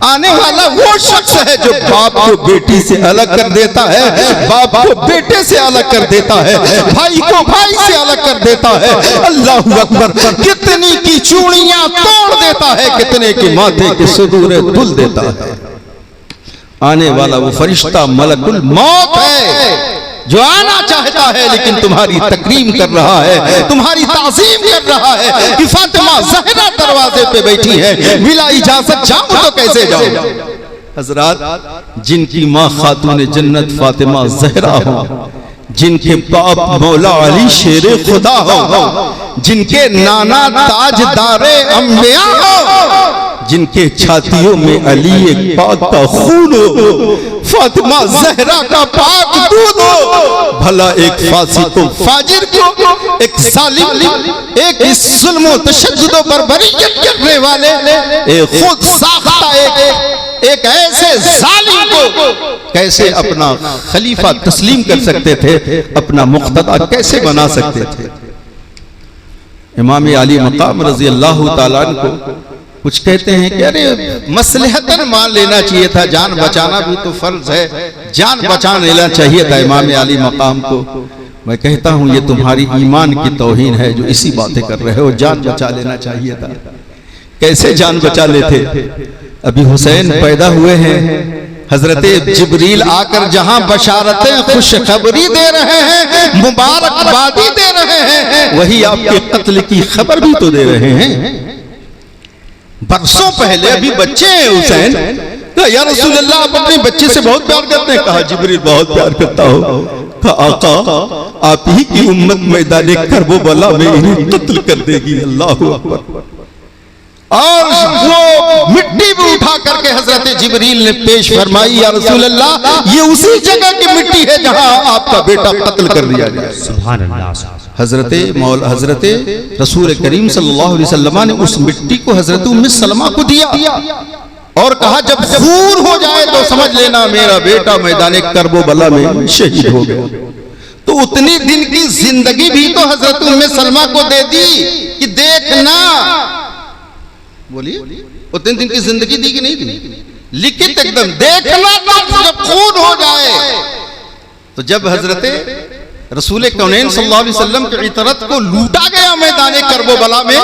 आने वाला वो शख्स है जो बाप को बेटी से अलग कर देता है, बाप को बेटे से अलग कर देता है, भाई को भाई से अलग कर देता है। अल्लाहू अकबर, कितनी की चूड़ियां तोड़ देता है, कितने के माथे के सिंदूर धुल देता है। आने वाला वो फरिश्ता मलकुल मौत है जो आना चाहता है लेकिन तुम्हारी तकरीम कर रहा है, तुम्हारी ताज़ीम कर रहा है कि फातिमा ज़हरा दरवाजे पे बैठी है, मिला इजाजत जाऊं तो कैसे जाऊं। हजरात, जिनकी माँ खातून जन्नत फातिमा ज़हरा हो, जिनके बाप मौला अली शेरे खुदा हो, जिनके नाना ताजदारे अंबिया हो, जिनके छातियों में अली एक पाक का खून हो, फातिमा ज़हरा का पाक दूध हो, भला एक फासिक को, फाजिर को, एक जालिम, एक इस जुल्म तशद्दुद और बर्बरियत करने वाले, एक खुद साख्ता एक ऐसे जालिम को कैसे अपना खलीफा तस्लीम कर सकते थे, अपना मुख्तदा कैसे बना सकते थे। इमाम अली मकाम रजी अल्लाह ताला को कुछ कहते हैं कि अरे मसलहतन मान लेना चाहिए था, जान बचाना भी तो फर्ज है, जान बचा लेना चाहिए था इमाम अली मकाम को। मैं कहता हूं ये तुम्हारी ईमान की तौहीन है जो इसी बातें कर रहे हो, जान बचा लेना चाहिए था। कैसे जान बचा लेते? अभी हुसैन पैदा हुए हैं, हजरत जिब्रील आकर जहां बशारतें खुशखबरी दे रहे हैं, मुबारकबादी दे रहे हैं, वही आपके कत्ल की खबर भी तो दे रहे हैं। बरसों पहले, अभी बच्चे हैं हुसैन, या रसूल अल्लाह आप अपने बच्चे से बहुत प्यार करते हैं? कहा जिब्रील बहुत प्यार करता हो। कहा आका आप ही की उम्मत मैदान करबला में इन्हें कत्ल कर देगी। अल्लाहू अकबर। और वो मिट्टी भी उठा करके हजरत जिब्रील ने पेश फरमाई, या रसूल अल्लाह ये उसी जगह की मिट्टी है जहां आपका बेटा कत्ल कर दिया गया। सुभान अल्लाह। हजरत रसूल करीम सल्लल्लाहु अलैहि वसल्लम ने उस मिट्टी को हजरत उम्मे सलमा को दिया और कहा जब खून हो जाए तो समझ लेना मेरा बेटा मैदान करबला में शहीद हो गया। तो उतनी दिन की जिंदगी भी तो हजरत उम्मे सलमा को दे दी कि देखना, बोलिए उतने दिन की जिंदगी दी कि नहीं दी? लिखित एकदम, देखना तो जब खून हो जाए। तो जब हजरत रसूल कौनैन सल्लल्लाहु अलैहि वसल्लम की इतरत को लूटा गया मैदान करबला में,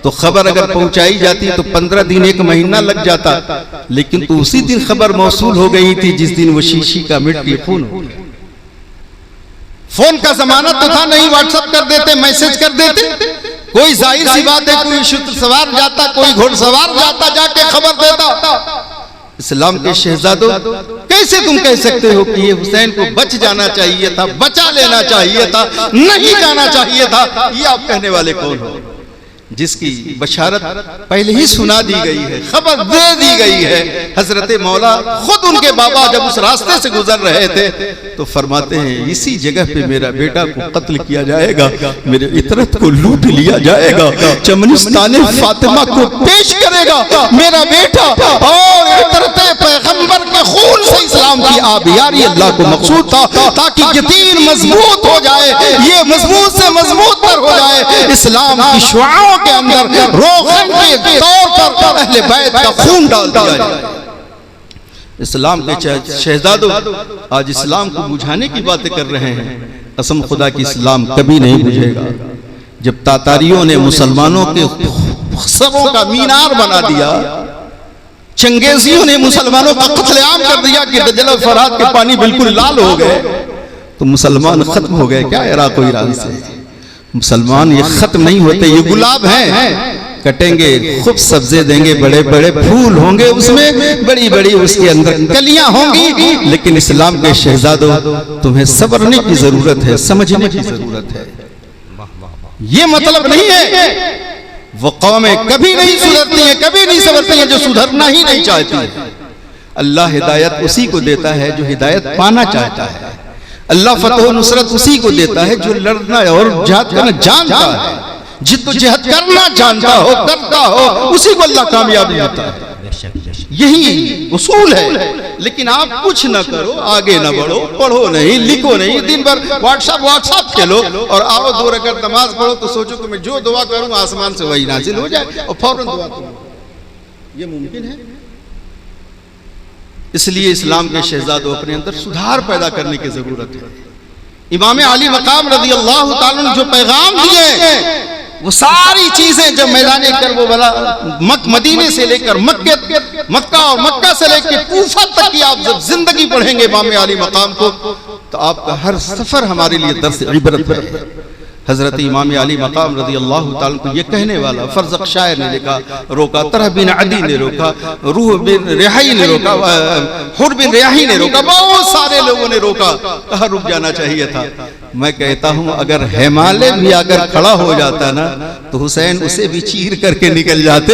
तो खबर अगर पहुंचाई जाती तो 15 दिन 1 महीना लग जाता, लेकिन तो उसी दिन खबर मौसूल हो गई थी जिस दिन वो शीशी का मिट्टी खून हो गया। फोन का जमाना तो था नहीं, व्हाट्सएप कर देते, मैसेज कर देते, कोई जाहिर सी बात है कोई शुद्ध सवार जाता, कोई घोड़सवार जाता, जाके खबर देता। इस्लाम के शहजादों, कैसे तुम कह सकते हो कि ये हुसैन को बच जाना चाहिए था, बचा लेना चाहिए था, नहीं जाना चाहिए था? ये आप कहने वाले कौन हो? जिसकी बशारत पहले ही सुना दी गई है, खबर दे दी गई है। हजरत मौला खुद उनके बाबा जब उस रास्ते से गुजर रहे थे तो फरमाते हैं इसी जगह पे मेरा बेटा को कत्ल किया जाएगा, मेरे इतरत को लूट लिया जाएगा, चमनिस्तान फातिमा को पेश करेगा मेरा बेटा, और इतरत पैगंबर के खून से इस्लाम की आबियारी अल्लाह को मकसूद था ताकि यकीन मजबूत हो जाए, ये मजबूत से मजबूत तर हो जाए, इस्लाम की शुआओं के अंदर रोगन के तौर पर अहले बैत का खून डाल दिया जाए। इस्लाम के शहजादों आज इस्लाम को बुझाने की बातें कर रहे हैं। कसम खुदा की इस्लाम कभी नहीं बुझेगा। जब तातारियों ने मुसलमानों के सबों का मीनार बना दिया, चंगेजियों ने मुसलमानों का कत्लेआम कर दिया कि दजल और फरात के पानी बिल्कुल लाल हो गए, तो मुसलमान खत्म हो गए क्या? इराक और ईरान से मुसलमान ये खत्म नहीं होते, ये गुलाब हैं, कटेंगे खूब सब्जे देंगे, बड़े बड़े फूल होंगे, उसमें बड़ी बड़ी उसके अंदर कलियां होंगी, लेकिन इस्लाम के शहजादों तुम्हें सब्रने की जरूरत है, समझने की जरूरत है। ये मतलब नहीं है वो कौमें कभी नहीं सुधरती हैं, कभी नहीं संभलती हैं जो सुधरना ही नहीं चाहती। अल्लाह हिदायत उसी को देता है जो हिदायत पाना चाहता है। अल्लाह फतह नुसरत उसी को देता है जो लड़ना और जिहाद करना जानता है, जिद्दोजहद करना जानता हो, करता हो, उसी को अल्लाह कामयाबी देता है। यही उसूल है। लेकिन आप कुछ ना करो, आगे ना बढ़ो, पढ़ो नहीं, लिखो नहीं, दिन भर व्हाट्सएप खेलो और आओ 2 रकात नमाज पढ़ो तो सोचो कि मैं जो दुआ करूं आसमान से वही नाजिल हो जाए और फौरन दुआ करो। ये मुमकिन है? इसलिए इस्लाम के शहजादों अपने अंदर सुधार पैदा करने की जरूरत है। इमाम अली मकाम रज़ी अल्लाह ताला ने जो पैगाम दिए वो सारी चीजें जब मैदान करबला मदीने से लेकर मक्का और मक्का से लेकर कूफा तक की आप जब जिंदगी पढ़ेंगे इमाम अली मकाम को तो आपका हर सफर हमारे लिए दर्स इबरत है। हजरत इमाम अली मकाम रज़ी अल्लाह ताला को ये कहने वाला फर्जक शायर ने लिखा, रोका, तरह बिन अदी ने रोका, रूह बिन रिहाई ने रोका, हुर बिन रिहाई ने रोका, बहुत सारे लोगों ने रोका, कहा रुक जाना चाहिए था। मैं कहता हूं अगर हिमालय भी अगर खड़ा हो जाता ना तो हुसैन उसे भी चीर करके निकल जाते।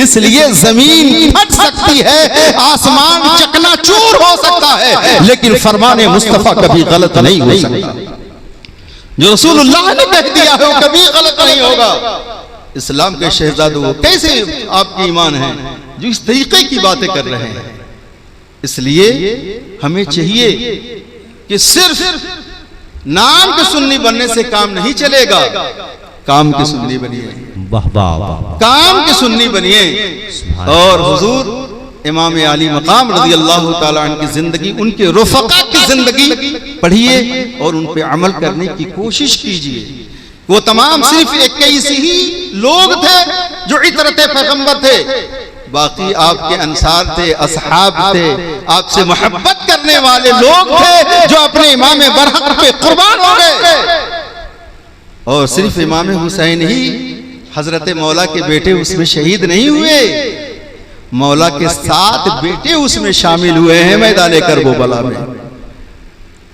इसलिए जमीन फट सकती है, आसमान चकनाचूर हो सकता है, लेकिन फरमाने मुस्तफा कभी गलत नहीं हो सकता। जो रसूलुल्लाह ने कह दिया है वो कभी गलत नहीं होगा। इस्लाम के शहजादों कैसे आपकी ईमान है जो इस तरीके की बातें कर रहे हैं। इसलिए हमें चाहिए कि सिर्फ नाम के सुन्नी बनने से काम नहीं चलेगा, काम के सुन्नी बनिए, वाह वाह वाह, काम के सुन्नी बनिए। और हुजूर इमाम अली मकाम रज़ी अल्लाह ताला अन्हु की जिंदगी, उनके रुफ़क़ा की जिंदगी पढ़िए और उन पे अमल करने की कोशिश कीजिए। वो तमाम सिर्फ 21 ही लोग थे जो इतरते पैगंबर थे, बाकी आपके अंसार थे, असहाब थे, आपसे मोहब्बत करने वाले लोग थे जो अपने इमाम बरहक पे कुर्बान हो गए। और सिर्फ इमाम हुसैन ही हजरत मौला के बेटे उसमें शहीद नहीं हुए, मौला के 7 बेटे उसमें शामिल हुए हैं मैदान करबला में।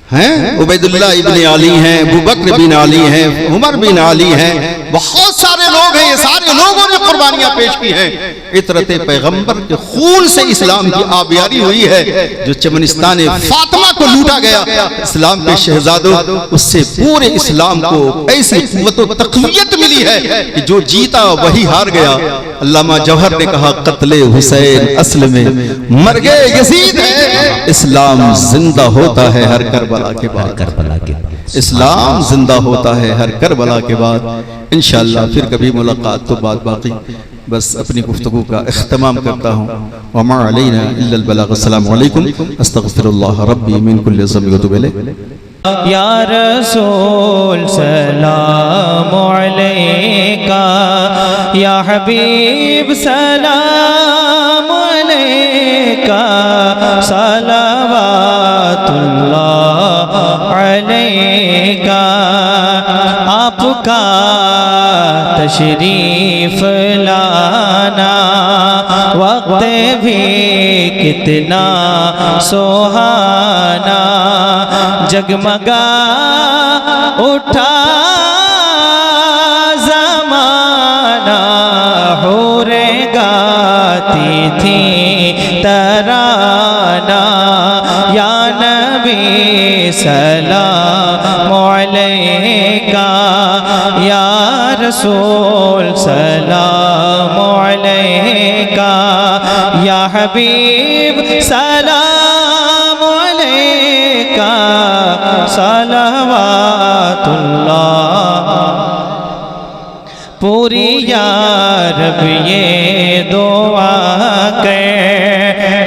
हैं उबैदुल्लाह इब्न अली हैं, अबू बकर बिन अली हैं, उमर बिन अली हैं, बहुत सारे लोग हैं। ये सारे लोगों ने कुर्बानियां पेश की हैं। इतरते पैगंबर के खून से इस्लाम की आबियारी हुई है। जो चमनिस्तान फातिमा को लूटा गया इस्लाम के शहजादों, उससे पूरे इस्लाम को ऐसी कुव्वत व तक़वियत मिली है कि जो जीता वही हार गया। अल्लामा जौहर ने कहा क़त्ले हुसैन असल में मर गए यजीद है, इस्लाम जिंदा होता है हर करबला के बाद। करबला के बाद इस्लाम जिंदा होता है हर करबला के बाद। इंशाअल्लाह फिर कभी मुलाकात तो बात बाकी। बस अपनी गुफ्तगू का इख्तिताम करता हूँ। वमा अलैना इल्लल बलाग। अस्सलामु अलैकुम। अस्तगफिरुल्लाह रब्बी मिन कुल्लि ज़ंबिन व अतूबु इलैह। या रसूल सलाम अलैका, या हबीब सलाम अलैका, सलावतुल्लाह अलैका। आपका तशरीफ लाना वक्त भी कितना सुहाना, जगमगा उठा ज़माना, होरे गाती थी तराना। या नबी सलाम अलैका, या रसूल सलाम अलैका, या हबीब सलाम अलैका, सलावतुल्लाह। पूरी या रब ये दुआ कर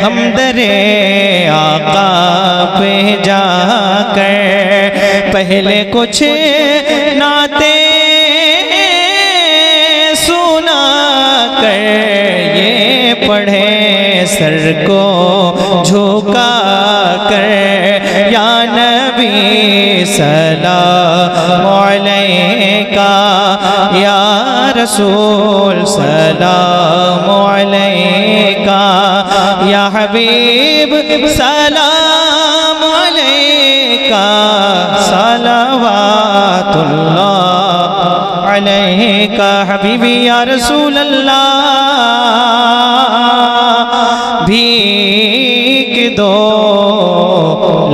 हम दरे आका पे जाकर, पहले कुछ नाते सुना कर, ये पढ़े सर को झुका कर। या नबी सलाम अलैका, या रसूल सलाम अलैका, या हबीब सलाम अलैका, सलावतुल्लाह अलैका। हबीबी या रसूल अल्लाह, भीख दो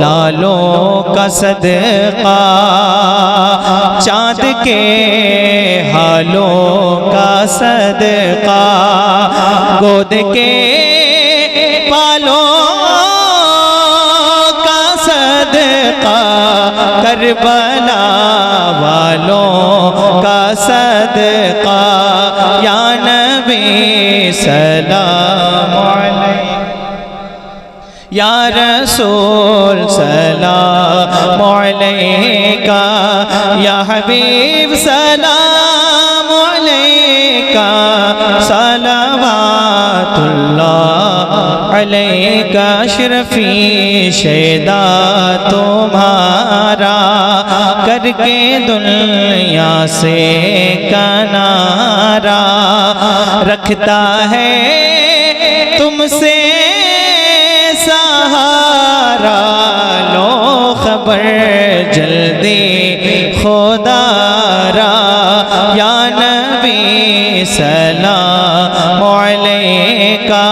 लालों का सदका, चाँद के हालों का सदका, गोद के पालों का सदका, करबला वालों का सदका। या नबी सलाम अलैका, या रसूल सलाम अलैका, या हबीब सलाम अलैका, सलावतुल्लाह अलैका। अशरफी शैदा तुम्हारा करके दुनिया से किनारा, रखता है तुमसे सहारा, लो खबर जल्दी खुदारा। या नबी सलाम अलैका,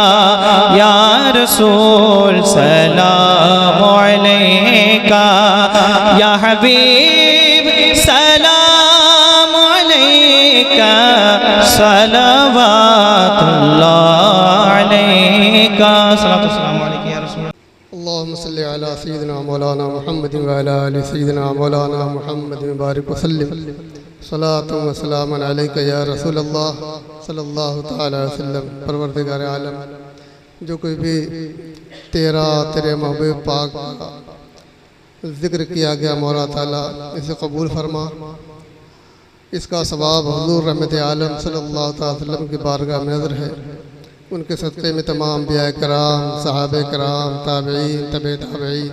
या रसूल सलाम अलैका, या हबीब सलाम अलैका, सलावतुल्लाह अलैका। सलाम अलैका या रसूल। अल्लाहुम्मा सल्लि अला सय्यिदिना मौलाना मुहम्मद व अला आलि सय्यिदिना मौलाना मुहम्मद मुबारक वसल्लम। सलातु व सलामुन अलैका या रसूल अल्लाह सल्लल्लाहु तआला अलैहि वसल्लम। परवरदिगार आलम, जो कोई भी तेरे महबूब पाक का ज़िक्र किया गया मौला ताला इसे कबूल फरमा। इसका सवाब हुज़ूर रहमत आलम सल्लल्लाहु अलैहि वसल्लम की बारगाह में नज़र है। उनके सदक़े में तमाम अंबिया कराम, सहाबे कराम, ताबईन, तबे ताबईन,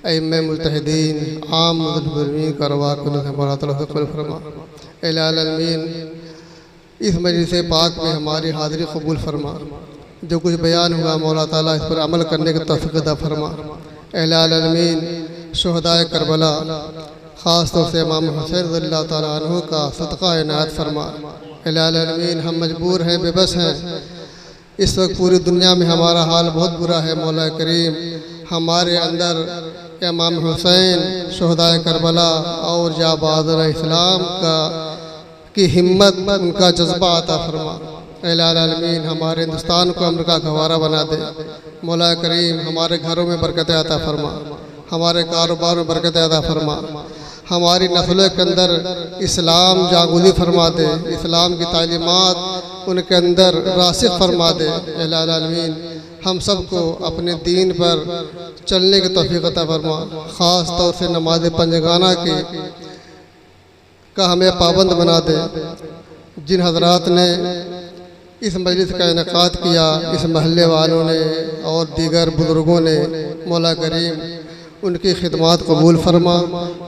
अइम्मे मुज्तहिदीन, आम मुज़ल्लिमीन का रवा कुल मौला ताला से कबूल फरमा। इलामीन, इस मजलिस पाक में हमारी हाज़िरी कबूल फरमा। जो कुछ बयान हुआ मौला ताला इस पर अमल करने का तौफ़ीक़ अता फरमा। इलामीन, शुहदाए करबला ख़ास तौर से इमाम हुसैन रज़ियल्लाहु ताला अन्हु का सदक़ा इनायत फरमा। इलामीन, हम मजबूर हैं, बेबस हैं। इस वक्त पूरी दुनिया में हमारा हाल बहुत बुरा है। मौला करीम हमारे अंदर इमाम हुसैन शुहदाए करबला और जाबाज़ इस्लाम की हिम्मत, उनका जज्बा अता फरमा। इलामीन, हमारे हिंदुस्तान को अमन का गवारा बना दे। मौला करीम हमारे घरों में बरकत अता फरमा, हमारे कारोबार में बरकत अता फरमा, हमारी नस्लों के अंदर इस्लाम जागुज़ी फरमा दे, इस्लाम की तालीमात उनके अंदर रासिख फरमा दे। इलामीन, हम सबको अपने दीन पर चलने की तौफ़ीक़ अता फरमा। ख़ास तौर से नमाज पंजगाना का हमें पाबंद बना दे। जिन हज़रात ने इस मजलिस का इनेकाद किया, इस महल्ले वालों ने और दीगर बुज़ुर्गों ने, मौला करीम उनकी खिदमत कबूल फरमा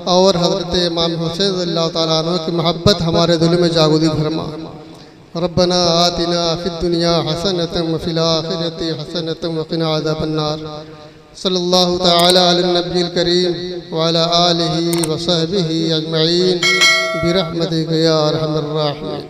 और हज़रत इमाम हुसैन रज़ियल्लाहु ताला अन्हु की मोहब्बत हमारे दिल में जागुज़ी फरमा। रब्बना आतिना फिद्दुनिया हसनतम व फिल आखिरति हसनतम व क़िना अज़ाबन्नार। सल्लल्लाहु तआला अला नब्बिल करीम व अला आलिहि व सहबिहि अजमईन बिरहमतिका या अरहमर राहिमीन।